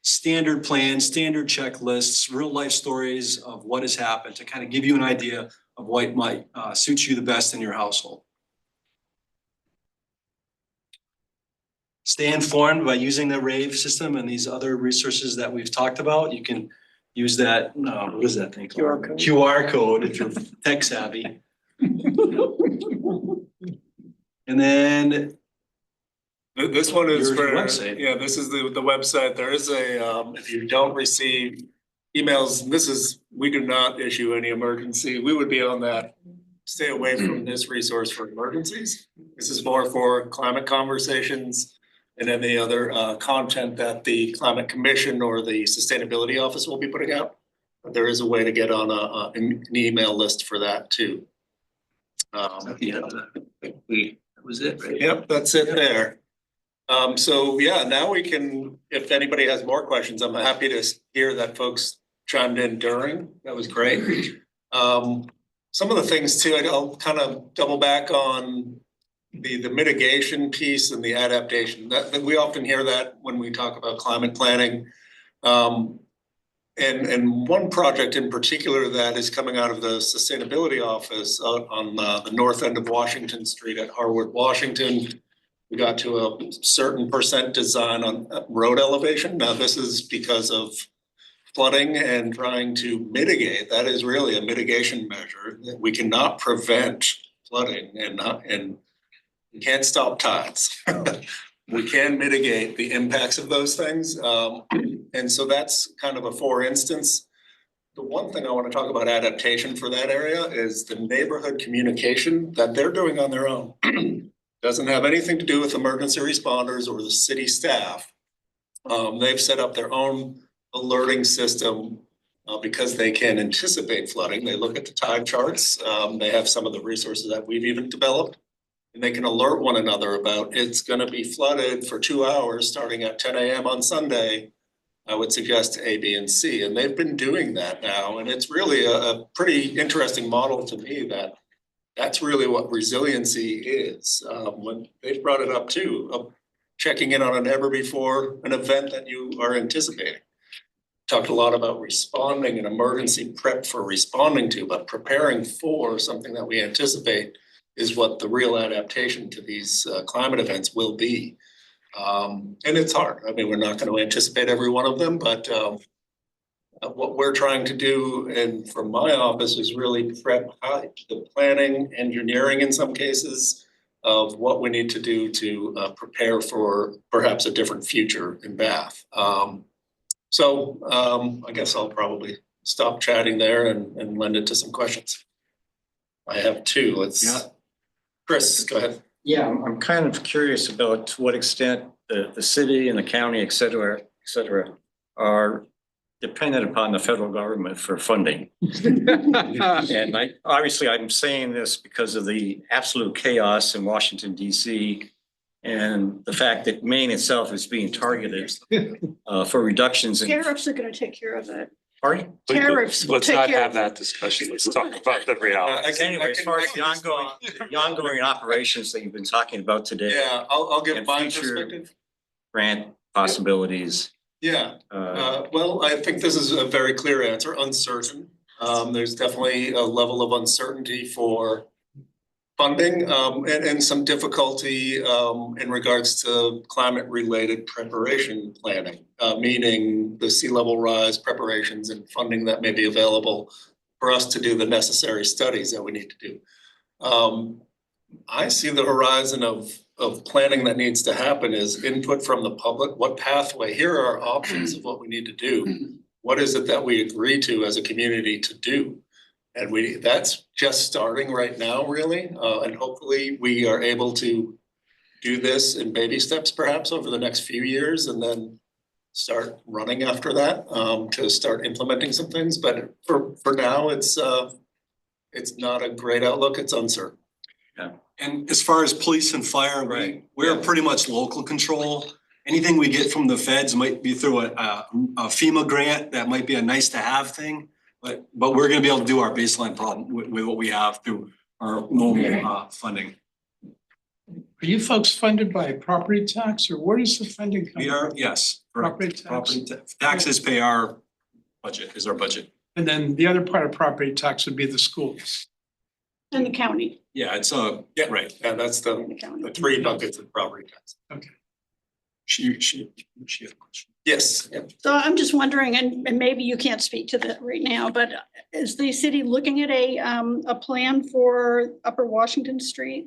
standard plans, standard checklists, real life stories of what has happened to kind of give you an idea of what might suit you the best in your household. Stay informed by using the RAVE system and these other resources that we've talked about. You can use that, what is that thing called? QR code. QR code if you're tech savvy. And then This one is Your for, website. yeah, this is the website. There is a, if you don't receive emails, we do not issue any emergency. We would be on that. Stay away from this resource for emergencies. This is more for climate conversations and any other content that the Climate Commission or the Sustainability Office will be putting out. But there is a way to get on an email list for that too. That was it, right? Yep, that's it there. So yeah, now we can, if anybody has more questions, I'm happy to hear that folks chimed in during. That was great. Some of the things too, I'll kind of double back on the mitigation piece and the adaptation. That we often hear that when we talk about climate planning. And one project in particular that is coming out of the Sustainability Office out on the north end of Washington Street at Harwood, Washington. We got to a certain percent design on road elevation. Now, this is because of flooding and trying to mitigate. That is really a mitigation measure. We cannot prevent flooding and we can't stop tides. We can mitigate the impacts of those things. And so that's kind of a for instance. The one thing I want to talk about adaptation for that area is the neighborhood communication that they're doing on their own. Doesn't have anything to do with emergency responders or the city staff. They've set up their own alerting system because they can anticipate flooding. They look at the tide charts. They have some of the resources that we've even developed. And they can alert one another about it's going to be flooded for 2 hours starting at 10 a.m. on Sunday. I would suggest A, B, and C. And they've been doing that now. And it's really a pretty interesting model to me that that's really what resiliency is. When they've brought it up too, checking in on an ever before an event that you are anticipating. Talked a lot about responding and emergency prep for responding to, but preparing for something that we anticipate is what the real adaptation to these climate events will be. And it's hard. I mean, we're not going to anticipate every one of them, but what we're trying to do, and from my office, is really prep the planning, engineering in some cases, of what we need to do to prepare for perhaps a different future in Bath. So I guess I'll probably stop chatting there and lend it to some questions. I have two. Chris, go ahead. Yeah, I'm kind of curious about to what extent the city and the county, et cetera, are dependent upon the federal government for funding. And I'm saying this because of the absolute chaos in Washington, DC, and the fact that Maine itself is being targeted for reductions in. Tariffs are gonna take care of that. Pardon? Tariffs will Let's take not care have of that discussion. Let's talk about the reality. Anyway, as far as the ongoing operations that you've been talking about today. Yeah, I'll give and my future perspective. Grant possibilities. Yeah, well, I think this is a very clear answer, uncertain. There's definitely a level of uncertainty for funding and some difficulty in regards to climate related preparation planning, meaning the sea level rise preparations and funding that may be available for us to do the necessary studies that we need to do. I see the horizon of planning that needs to happen is input from the public. What pathway? Here are options of what we need to do. What is it that we agree to as a community to do? And that's just starting right now, really. And hopefully we are able to do this in baby steps, perhaps over the next few years, and then start running after that to start implementing some things. But for now, it's not a great outlook. It's uncertain. Yeah. And as far as police and fire, we're pretty much local control. Anything we get from the feds might be through a FEMA grant that might be a nice to have thing. But we're gonna be able to do our baseline problem with what we have through our normal funding. Are you folks funded by property tax or where does the funding come? We are, yes, correct. Property tax. Taxes pay our budget, is our budget. And then the other part of property tax would be the schools. In the county. Yeah, it's Yeah, right. And that's In the county. the three buckets of property tax. she had a question. Yes. So I'm just wondering, and maybe you can't speak to that right now, but is the city looking at a plan for Upper Washington Street?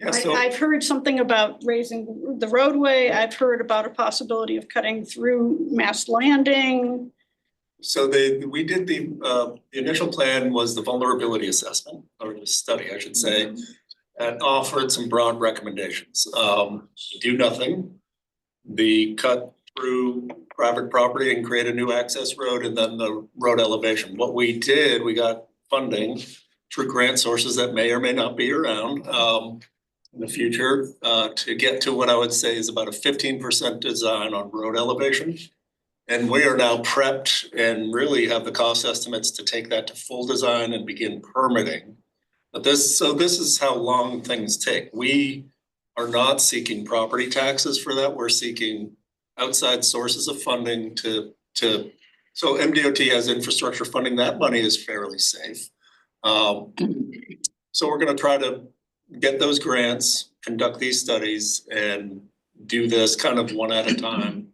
Yeah, so I've heard something about raising the roadway. I've heard about a possibility of cutting through Mass Landing. we did the initial plan was the vulnerability assessment or the study, I should say, and offered some broad recommendations. Do nothing. The cut through private property and create a new access road and then the road elevation. What we did, we got funding through grant sources that may or may not be around in the future to get to what I would say is about a 15% design on road elevation. And we are now prepped and really have the cost estimates to take that to full design and begin permitting. But this is how long things take. We are not seeking property taxes for that. We're seeking outside sources of funding so MDOT has infrastructure funding. That money is fairly safe. So we're gonna try to get those grants, conduct these studies and do this kind of one at a time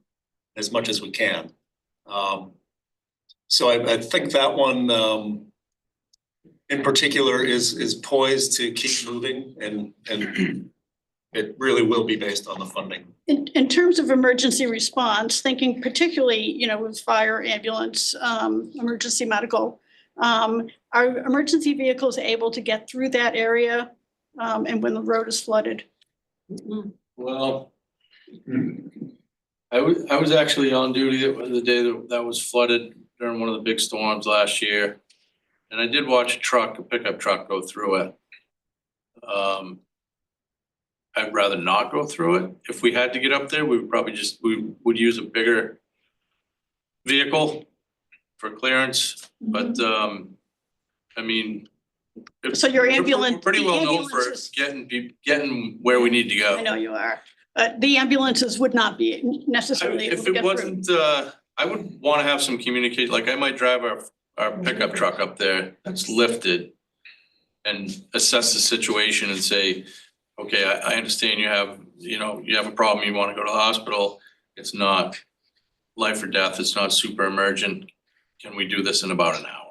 as much as we can. So I think that one in particular is poised to keep moving and it really will be based on the funding. In terms of emergency response, thinking particularly, with fire, ambulance, emergency medical, are emergency vehicles able to get through that area and when the road is flooded? Well, I was actually on duty the day that was flooded during one of the big storms last year. And I did watch a pickup truck go through it. I'd rather not go through it. If we had to get up there, we would probably we would use a bigger vehicle for clearance, but I mean. So your we're ambulance. Pretty the well known for ambulances- getting where we need to go. I know you are. The ambulances would not be necessarily able If to it get through. wasn't, I would wanna have some communication, like I might drive our pickup truck up there that's lifted. And assess the situation and say, okay, I understand you have a problem, you wanna go to the hospital. It's not life or death, it's not super emergent. Can we do this in about an hour?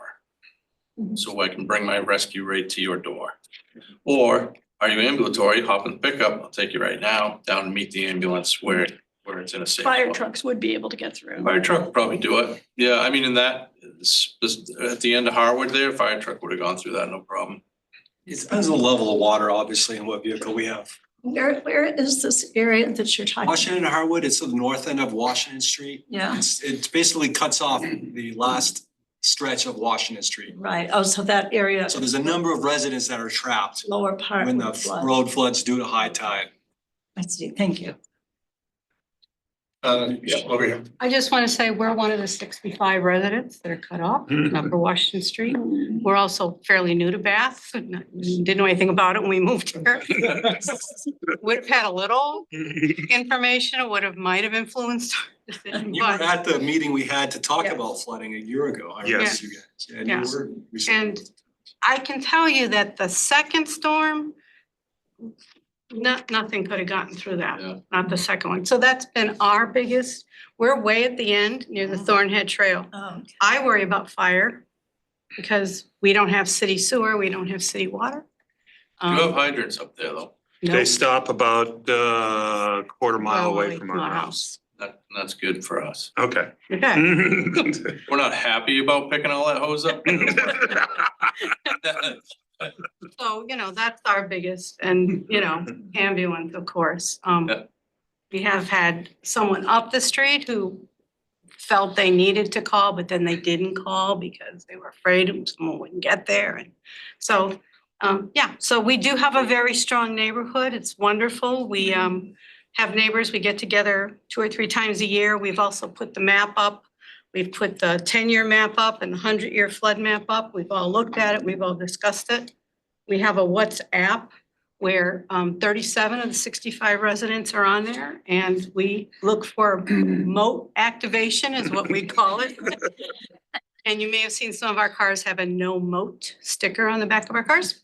So I can bring my rescue right to your door. Or are you ambulatory? Hop in the pickup, I'll take you right now down and meet the ambulance where it's in a safe Fire spot. trucks would be able to get through. Fire truck would probably do it. Yeah, I mean, at the end of Harwood there, fire truck would have gone through that, no problem. It depends on the level of water, obviously, and what vehicle we have. Where is this area that you're talking? Washington and Harwood, it's the north end of Washington Street. Yeah. It basically cuts off the last stretch of Washington Street. Right, oh, so that area. So there's a number of residents that are trapped Lower part when would the flood. road floods due to high tide. I see, thank you. Yeah, over here. I just want to say we're one of the 65 residents that are cut off on Upper Washington Street. We're also fairly new to Bath, didn't know anything about it when we moved here. Would have had a little information, it might have influenced our decision, You were but at the meeting we had to talk Yes. about flooding a year ago. I remember Yes. you guys. And Yes. you were. And I can tell you that the second storm, nothing could have gotten through that, Yeah. not the second one. So that's been our biggest, we're way at the end near the Thornhead Trail. Oh, I worry about fire because we don't have city sewer, we don't have city water. You have hydrants up there though. They stop about a quarter mile away from our house. That's good for us. Okay. Okay, We're not happy about picking all that hose up. so, that's our biggest and, ambulance, of course. Yeah. We have had someone up the street who felt they needed to call, but then they didn't call because they were afraid someone wouldn't get there. And so, so we do have a very strong neighborhood. It's wonderful. We have neighbors, we get together 2 or 3 times a year. We've also put the map up We've put the 10-year map up and the 100-year flood map up. We've all looked at it. We've all discussed it. We have a WhatsApp where 37 of the 65 residents are on there, and we look for moat activation is what we call it. And you may have seen some of our cars have a no moat sticker on the back of our cars.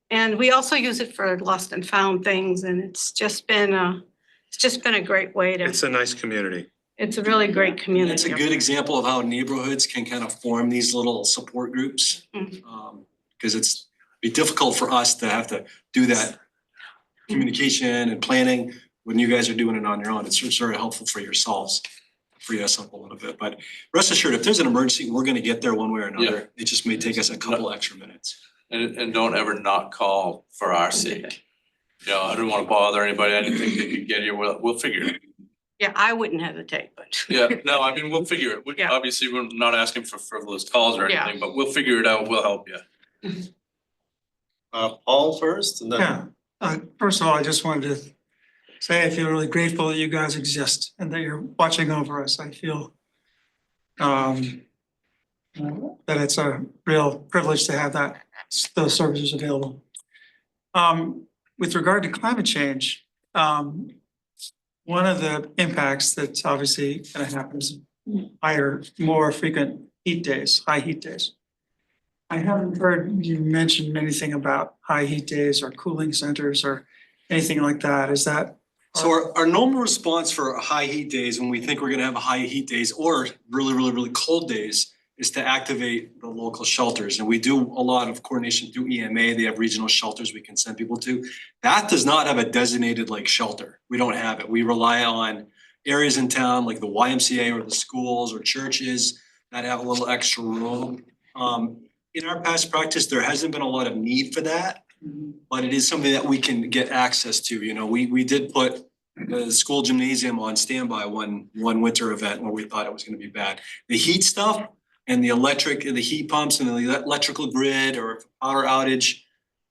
And we also use it for lost and found things, and it's just been a great way to. It's a nice community. It's a really great community. It's a good example of how neighborhoods can kind of form these little support groups. Mhm. Because it's be difficult for us to have to do that communication and planning when you guys are doing it on your own. It's very helpful for yourselves, free us up a little bit. But rest assured, if there's an emergency, we're gonna get there one way or another. It just may take us a couple extra minutes. And don't ever not call for our sake. You know, I don't wanna bother anybody, anything that you get here, we'll figure it. Yeah, I wouldn't hesitate, but. Yeah, no, I mean, we'll figure it. Yeah. Obviously, we're not asking for frivolous calls or Yeah. anything, but we'll figure it out, we'll help you. Paul first and then. Yeah, first of all, I just wanted to say I feel really grateful that you guys exist and that you're watching over us. I feel that it's a real privilege to have those services available. With regard to climate change, one of the impacts that's obviously gonna happen is more frequent heat days, high heat days. I haven't heard you mention anything about high heat days or cooling centers or anything like that. Is that? So our normal response for high heat days, when we think we're gonna have a high heat days or really cold days, is to activate the local shelters. And we do a lot of coordination through EMA. They have regional shelters we can send people to. That does not have a designated like shelter. We don't have it. We rely on areas in town like the YMCA or the schools or churches that have a little extra room. In our past practice, there hasn't been a lot of need for that, but it is something that we can get access to. You know, we did put the school gymnasium on standby one winter event where we thought it was gonna be bad. The heat stuff and the electric and the heat pumps and the electrical grid or power outage,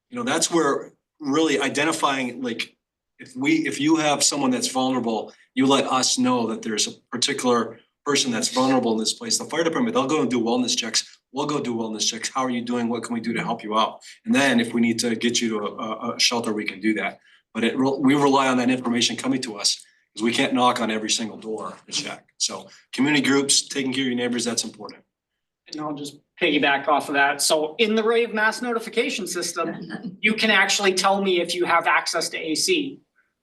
you know, that's where really identifying, like, if you have someone that's vulnerable, you let us know that there's a particular person that's vulnerable in this place. The fire department, they'll go and do wellness checks. We'll go do wellness checks. How are you doing? What can we do to help you out? And then if we need to get you to a shelter, we can do that. But we rely on that information coming to us because we can't knock on every single door to check. So community groups, taking care of your neighbors, that's important. And I'll just piggyback off of that. So in the Rave mass notification system, you can actually tell me if you have access to AC.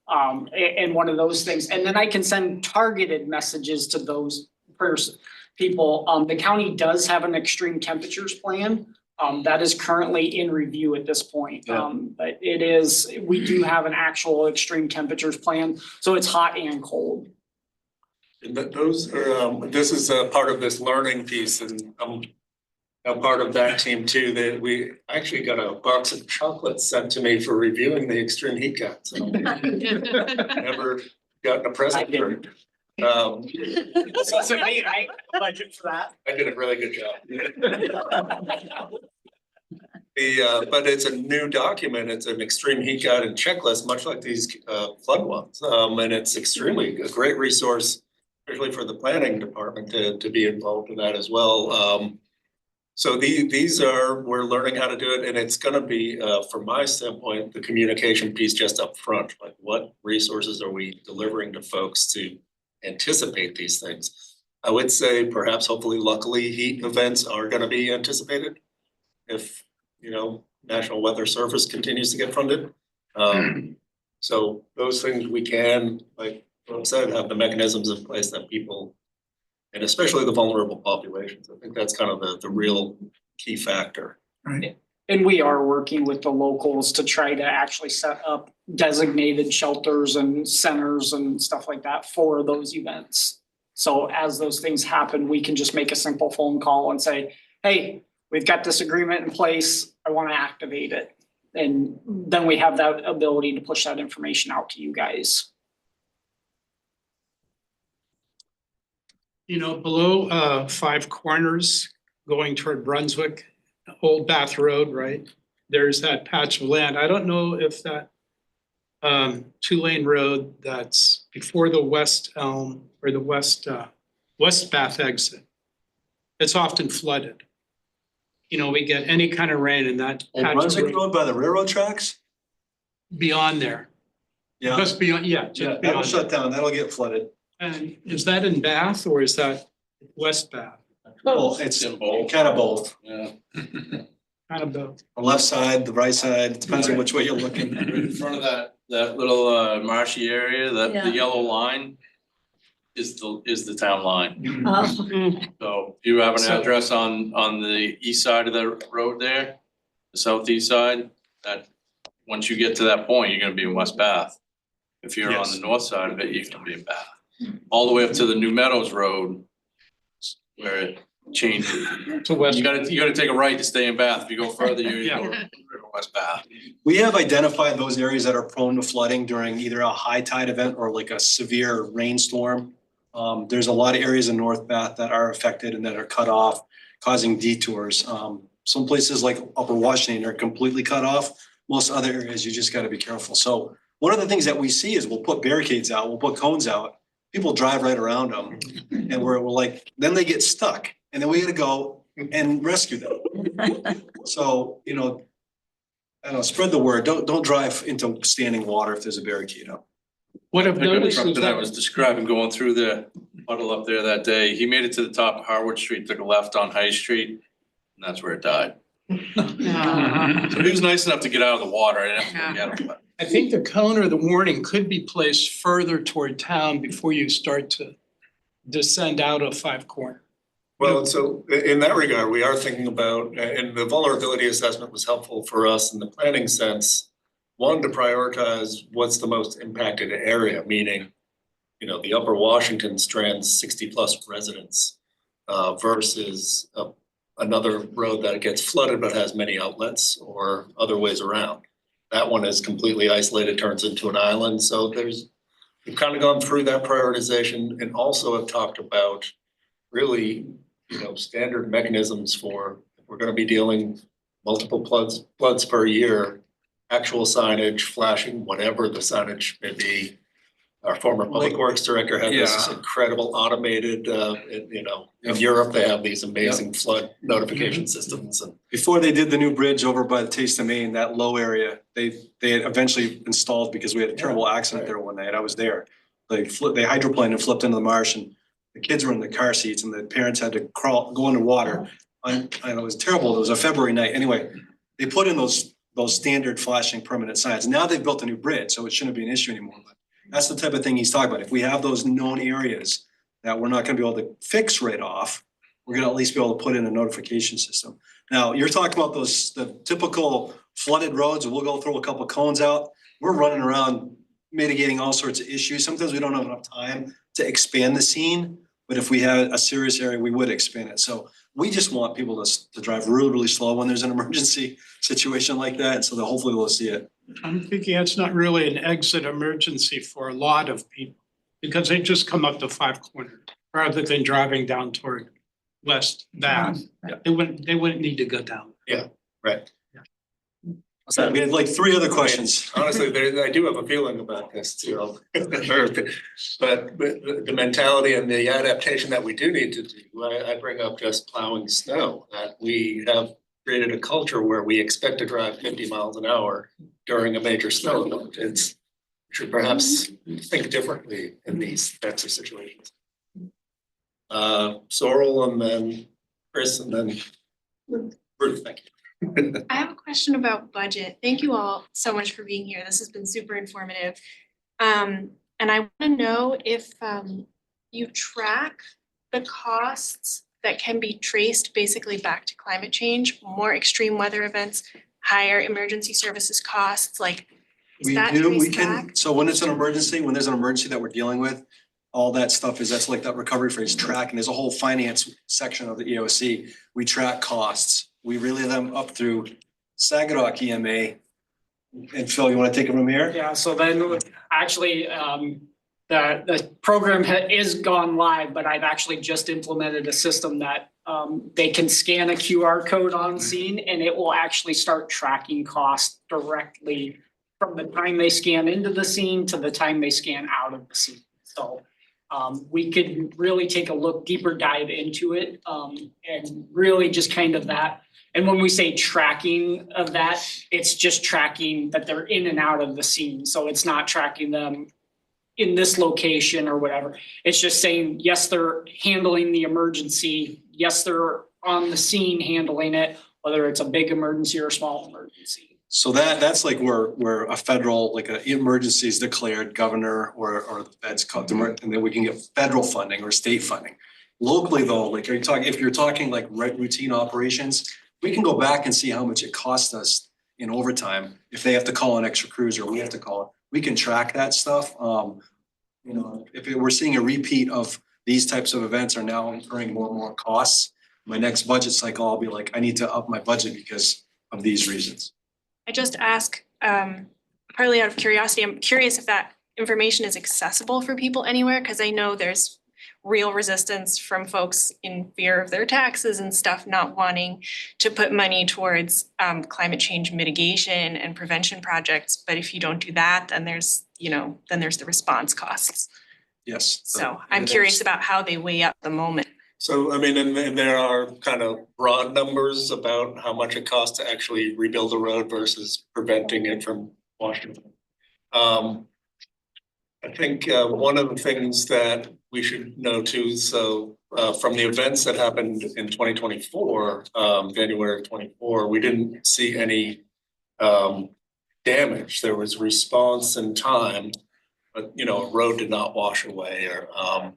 And one of those things, and then I can send targeted messages to those people. The county does have an extreme temperatures plan. That is currently in review at this point. But we do have an actual extreme temperatures plan, so it's hot and cold. Those are, this is a part of this learning piece and I'm a part of that team too, that we actually got a box of chocolates sent to me for reviewing the extreme heat guns. Never gotten a present for it. So I budget for that. I did a really good job. But it's a new document. It's an extreme heat guide and checklist, much like these flood ones. And it's extremely a great resource, especially for the planning department to be involved in that as well. So we're learning how to do it, and it's gonna be, from my standpoint, the communication piece just up front. Like, what resources are we delivering to folks to anticipate these things? I would say perhaps, hopefully, luckily, heat events are gonna be anticipated if, you know, National Weather Service continues to get funded. So those things we can, like Phil said, have the mechanisms in place that people, and especially the vulnerable populations. I think that's kind of the real key factor. Right. And we are working with the locals to try to actually set up designated shelters and centers and stuff like that for those events. So as those things happen, we can just make a simple phone call and say, hey, we've got this agreement in place. I want to activate it. And then we have that ability to push that information out to you guys. You know, below Five Corners going toward Brunswick, Old Bath Road, right? There's that patch of land. I don't know if that 2-lane road that's before the West Elm or the West West Bath exit. It's often flooded. You know, we get any kind of rain and that Old patch of Brunswick road Road by the railroad tracks? beyond there, Yeah, just beyond, yeah, yeah, just that'll beyond. shut down, that'll get flooded. And is that in Bath or is that West Bath? Well, it's In both. kind of both. Yeah. Kind of both. The left side, the right side, depends on which way you're looking. Right in front of that little marshy area, the Yeah. yellow line is the town line. Oh, So you have an So- address on the east side of the road there, the southeast side, that once you get to that point, you're gonna be in West Bath. If you're on Yes. the north side of it, you can be in Bath. All the way up to the New Meadows Road where it changes. To West. You gotta take a right to stay in Bath. If you go further, you Yeah. go to West Bath. We have identified those areas that are prone to flooding during either a high tide event or like a severe rainstorm. There's a lot of areas in North Bath that are affected and that are cut off, causing detours. Some places like Upper Washington are completely cut off. Most other areas, you just gotta be careful. So one of the things that we see is we'll put barricades out, we'll put cones out. People drive right around them and we're like, then they get stuck and then we gotta go and rescue them. So, you know, I don't know, spread the word. Don't drive into standing water if there's a barricade up. What I've I got a noticed truck is that I that was describing going through the puddle up there that day. He made it to the top of Harwood Street, took a left on High Street, and that's where it died. So he was nice enough to get out of the water. I didn't have to get him, but I think the cone or the warning could be placed further toward town before you start to descend out of Five Corner. Well, so in that regard, we are thinking about, and the vulnerability assessment was helpful for us in the planning sense. One, to prioritize what's the most impacted area, meaning, you know, the Upper Washington Strand's 60+ residents versus another road that gets flooded but has many outlets or other ways around. That one is completely isolated, turns into an island. So we've kind of gone through that prioritization and also have talked about really, you know, standard mechanisms for, if we're gonna be dealing multiple floods per year, actual signage, flashing, whatever the signage may be. Our former public works director had this incredible automated, you know, in Europe, they have these amazing flood notification systems and. Before they did the new bridge over by the Taste of Maine, that low area, they had eventually installed because we had a terrible accident there one night. I was there. They hydroplaned and flipped into the marsh and the kids were in the car seats and the parents had to go into water. And it was terrible. It was a February night. Anyway, they put in those standard flashing permanent signs. Now they've built a new bridge, so it shouldn't be an issue anymore. But that's the type of thing he's talking about. If we have those known areas that we're not gonna be able to fix right off, we're gonna at least be able to put in a notification system. Now, you're talking about the typical flooded roads, we'll go throw a couple cones out. We're running around mitigating all sorts of issues. Sometimes we don't have enough time to expand the scene, but if we had a serious area, we would expand it. So we just want people to drive really, really slow when there's an emergency situation like that, and so that hopefully they'll see it. I'm thinking it's not really an exit emergency for a lot of people because they just come up to Five Corner rather than driving down toward West Bath. They wouldn't need to go down. Yeah, right. So we had like 3 other questions. Honestly, I do have a feeling about this too. But the mentality and the adaptation that we do need to do, I bring up just plowing snow, that we have created a culture where we expect to drive 50 miles an hour during a major snow event. We should perhaps think differently in these types of situations. Sorrel and then Chris and then Ruth, thank you. I have a question about budget. Thank you all so much for being here. This has been super informative. And I want to know if you track the costs that can be traced basically back to climate change, more extreme weather events, higher emergency services costs, like is We that do, we traced can, back? so when it's an emergency, when there's an emergency that we're dealing with, all that stuff that's like that recovery phrase track, and there's a whole finance section of the EOC. We track costs. We relay them up through Saginaw EMA. And Phil, you wanna take it from here? Yeah, so then actually, the program is gone live, but I've actually just implemented a system that they can scan a QR code on scene and it will actually start tracking costs directly from the time they scan into the scene to the time they scan out of the scene. So We could really take a deeper dive into it, and really just kind of that. And when we say tracking of that, it's just tracking that they're in and out of the scene. So it's not tracking them in this location or whatever. It's just saying, yes, they're handling the emergency. Yes, they're on the scene handling it, whether it's a big emergency or a small emergency. So that's like where a federal, like an emergency is declared, governor or the feds cut them, and then we can get federal funding or state funding. Locally though, like if you're talking like routine operations, we can go back and see how much it cost us in overtime. If they have to call an extra crews or we have to call it, we can track that stuff. You know, if we're seeing a repeat of these types of events are now incurring more and more costs, my next budget cycle, I'll be like, I need to up my budget because of these reasons. I just ask, partly out of curiosity, I'm curious if that information is accessible for people anywhere, because I know there's real resistance from folks in fear of their taxes and stuff, not wanting to put money towards climate change mitigation and prevention projects. But if you don't do that, then there's the response costs. Yes. So I'm curious about how they weigh up the moment. So, I mean, and there are kind of broad numbers about how much it costs to actually rebuild a road versus preventing it from washing. I think one of the things that we should know too, so from the events that happened in 2024, January of 24, we didn't see any damage. There was response in time, but a road did not wash away, or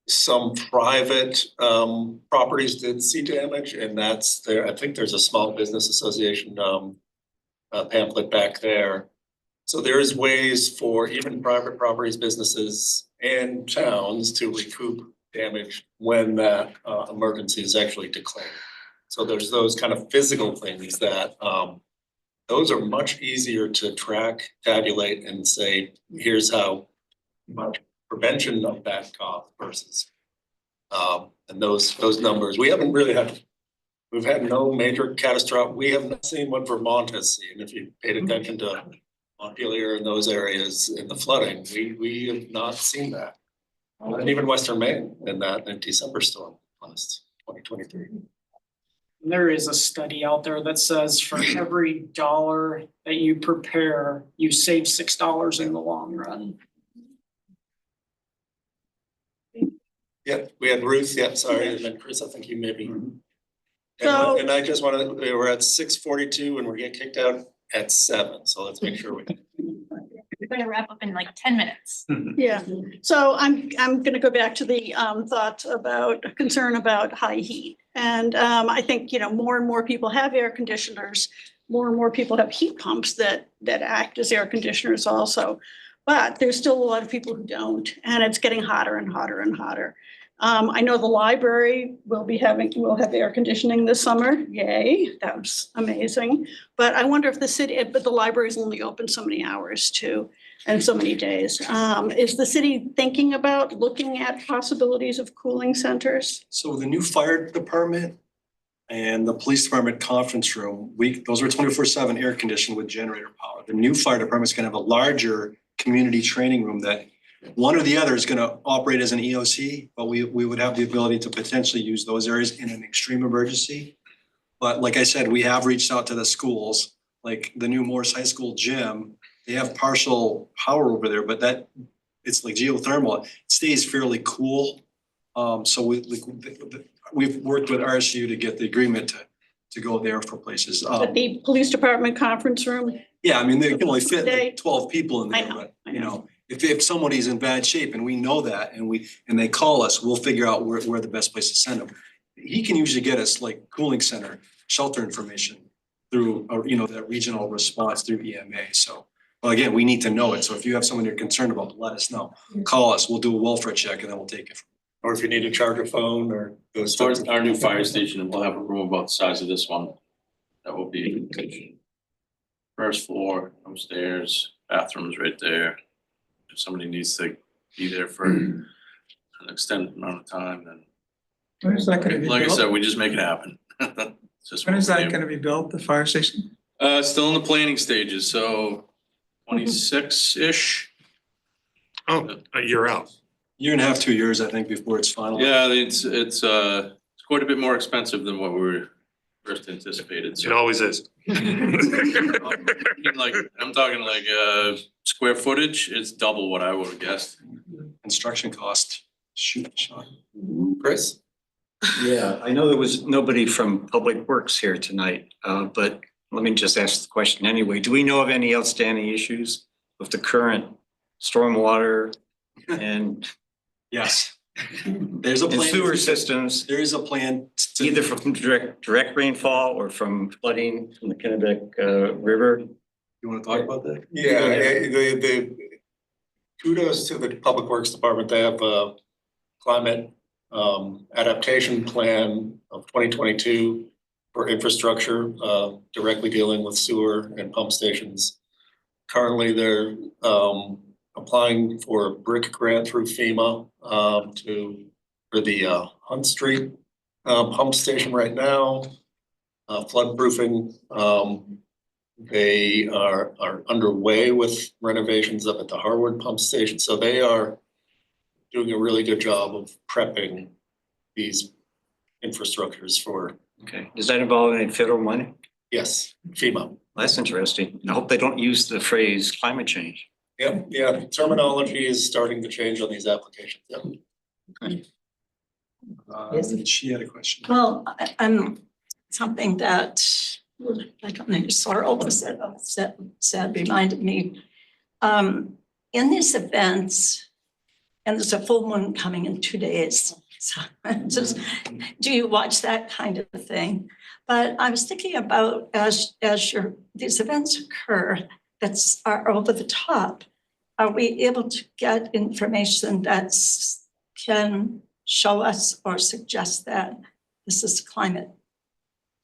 some private properties did see damage, and that's there. I think there's a small business association pamphlet back there. So there is ways for even private properties, businesses, and towns to recoup damage when that emergency is actually declared. So there's those kind of physical things that those are much easier to track, tabulate, and say, here's how much prevention of that cost versus and those numbers. We've had no major catastrophe. We have not seen what Vermont has seen. If you paid attention to Montpelier and those areas in the flooding, we have not seen that. And even Western Maine in that December storm last 2023. There is a study out there that says for every $1 that you prepare, you save $6 in the long run. Yeah, we had Ruth, sorry, and then Chris, I think you maybe. So- And I just wanted, we're at 6:42 and we're getting kicked out at 7, so let's make sure we. We're gonna wrap up in like 10 minutes. Yeah, so I'm gonna go back to the concern about high heat. And I think, more and more people have air conditioners, more and more people have heat pumps that act as air conditioners also. But there's still a lot of people who don't, and it's getting hotter and hotter and hotter. I know the library will have air conditioning this summer. Yay, that's amazing. But I wonder if but the library is only open so many hours too, and so many days. Is the city thinking about looking at possibilities of cooling centers? So the new fire department and the police department conference room, those are 24/7 air conditioned with generator power. The new fire department is gonna have a larger community training room that one or the other is gonna operate as an EOC, but we would have the ability to potentially use those areas in an extreme emergency. But like I said, we have reached out to the schools, like the new Morse High School gym, they have partial power over there, but it's like geothermal, it stays fairly cool. So we've worked with RSU to get the agreement to go there for places. At the police department conference room? Yeah, I mean, they can only fit like 12 people in I there, know, but if somebody's in bad shape and we know that and they call us, we'll figure out where the best place to send them. He can usually get us like cooling center, shelter information through, that regional response through EMA. So, well, again, we need to know it. So if you have someone you're concerned about, let us know. Call us, we'll do a welfare check and then we'll take it. Or if you need to charge a phone or those. Towards our new fire station, we'll have a room about the size of this one. That will be first floor, upstairs, bathrooms right there. If somebody needs to be there for an extended amount of time, then. When is that gonna be Like I built? said, we just make it happen. Just When is what we that do. gonna be built, the fire station? Still in the planning stages, so 26-ish. Oh, a year out. Year and a half, 2 years, I think, before it's final. Yeah, it's quite a bit more expensive than what we were first anticipated, It so. always is. Like, I'm talking like square footage, it's double what I would have guessed. Construction cost, shoot, Sean. Chris? Yeah, I know there was nobody from Public Works here tonight, but let me just ask the question anyway. Do we know of any outstanding issues with the current stormwater and Yes. There's a and plan. sewer systems, There is a plan. to- either from direct rainfall or from flooding from the Kennebec River? You wanna talk about that? Yeah, the kudos to the Public Works Department. They have a climate adaptation plan of 2022 for infrastructure directly dealing with sewer and pump stations. Currently, they're applying for a brick grant through FEMA for the Hunt Street pump station right now. Flood proofing, they are underway with renovations up at the Harwood pump station, so they are doing a really good job of prepping these infrastructures for, Okay, does that involve any federal money? yes, FEMA. That's interesting. I hope they don't use the phrase climate change. Yep, yeah, terminology is starting to change on these applications, yep. She had a question. Well, something that I don't know, Sorrel said reminded me. In these events, and there's a full moon coming in 2 days. So just, do you watch that kind of thing? But I was thinking about as these events occur are over the top, are we able to get information that can show us or suggest that this is climate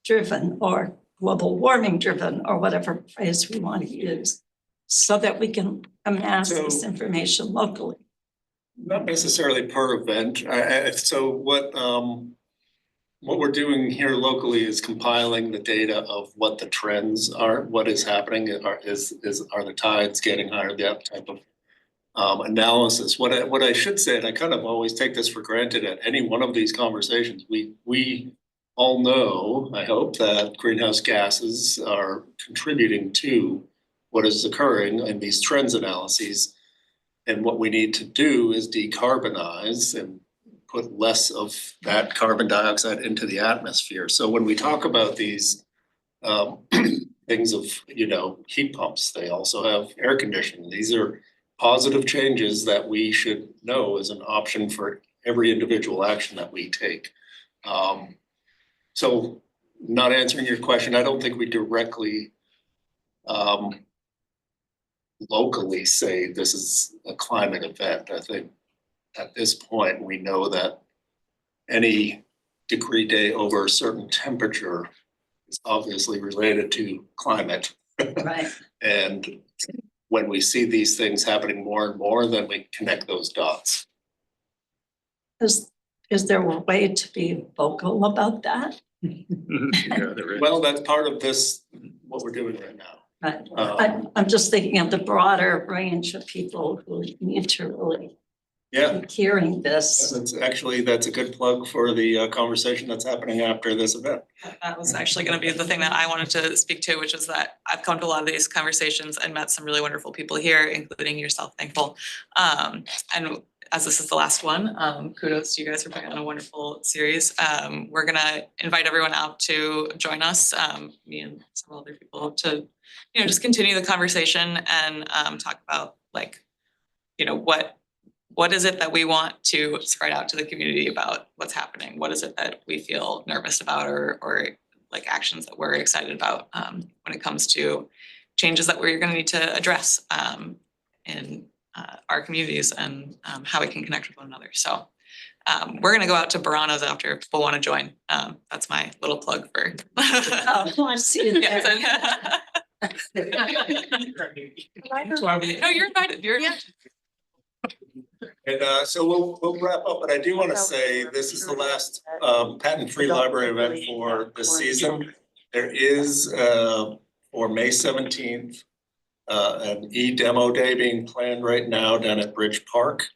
driven or global warming driven or whatever phrase we want to use, so that we can amass this information locally? Not necessarily per event. So what we're doing here locally is compiling the data of what the trends are, what is happening, are the tides getting higher, that type of analysis. What I should say, and I kind of always take this for granted at any one of these conversations, we all know, I hope, that greenhouse gases are contributing to what is occurring in these trends analyses. And what we need to do is decarbonize and put less of that carbon dioxide into the atmosphere. So when we talk about these things of, heat pumps, they also have air conditioning. These are positive changes that we should know is an option for every individual action that we take. So not answering your question, I don't think we directly locally say this is a climate event. I think at this point, we know that any degree day over a certain temperature is obviously related to climate. Right. And when we see these things happening more and more, then we connect those dots. Is there a way to be vocal about that? Well, that's part of this, what we're doing right now. Right. I'm just thinking of the broader range of people who need to really Yeah. be hearing this. That's a good plug for the conversation that's happening after this event. That was actually gonna be the thing that I wanted to speak to, which is that I've come to a lot of these conversations and met some really wonderful people here, including yourself, Thankful. And as this is the last one, kudos to you guys for putting on a wonderful series. We're gonna invite everyone out to join us, me and several other people, to, just continue the conversation and talk about what is it that we want to spread out to the community about what's happening? What is it that we feel nervous about or like actions that we're excited about when it comes to changes that we're gonna need to address in our communities and how we can connect with one another. So we're gonna go out to Barano's after if people wanna join. That's my little plug for. I see it there. No, you're invited. You're invited. And so we'll wrap up, but I do want to say this is the last Patten Free Library event for this season. There is for May 17th an e-demo day being planned right now down at Bridge Park.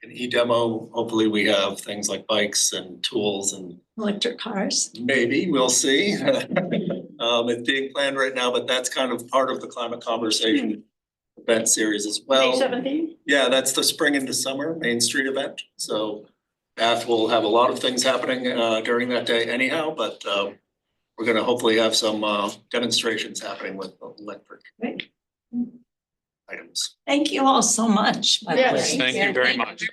an e-demo. Hopefully we have things like bikes and tools and Electric cars. maybe, we'll see. It's being planned right now, but that's kind of part of the climate conversation event series as well. May 17th? Yeah, that's the spring into summer Main Street event. So staff will have a lot of things happening during that day anyhow, but we're gonna hopefully have some demonstrations happening with electric Great. items. Thank you all so much. by the Yes. way. Thank you very much.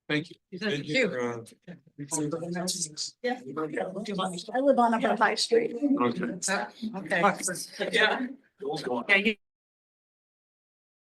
Thank you. Thank you. Yeah. I live on Upper High Street. Okay. Okay. Yeah. Yeah, you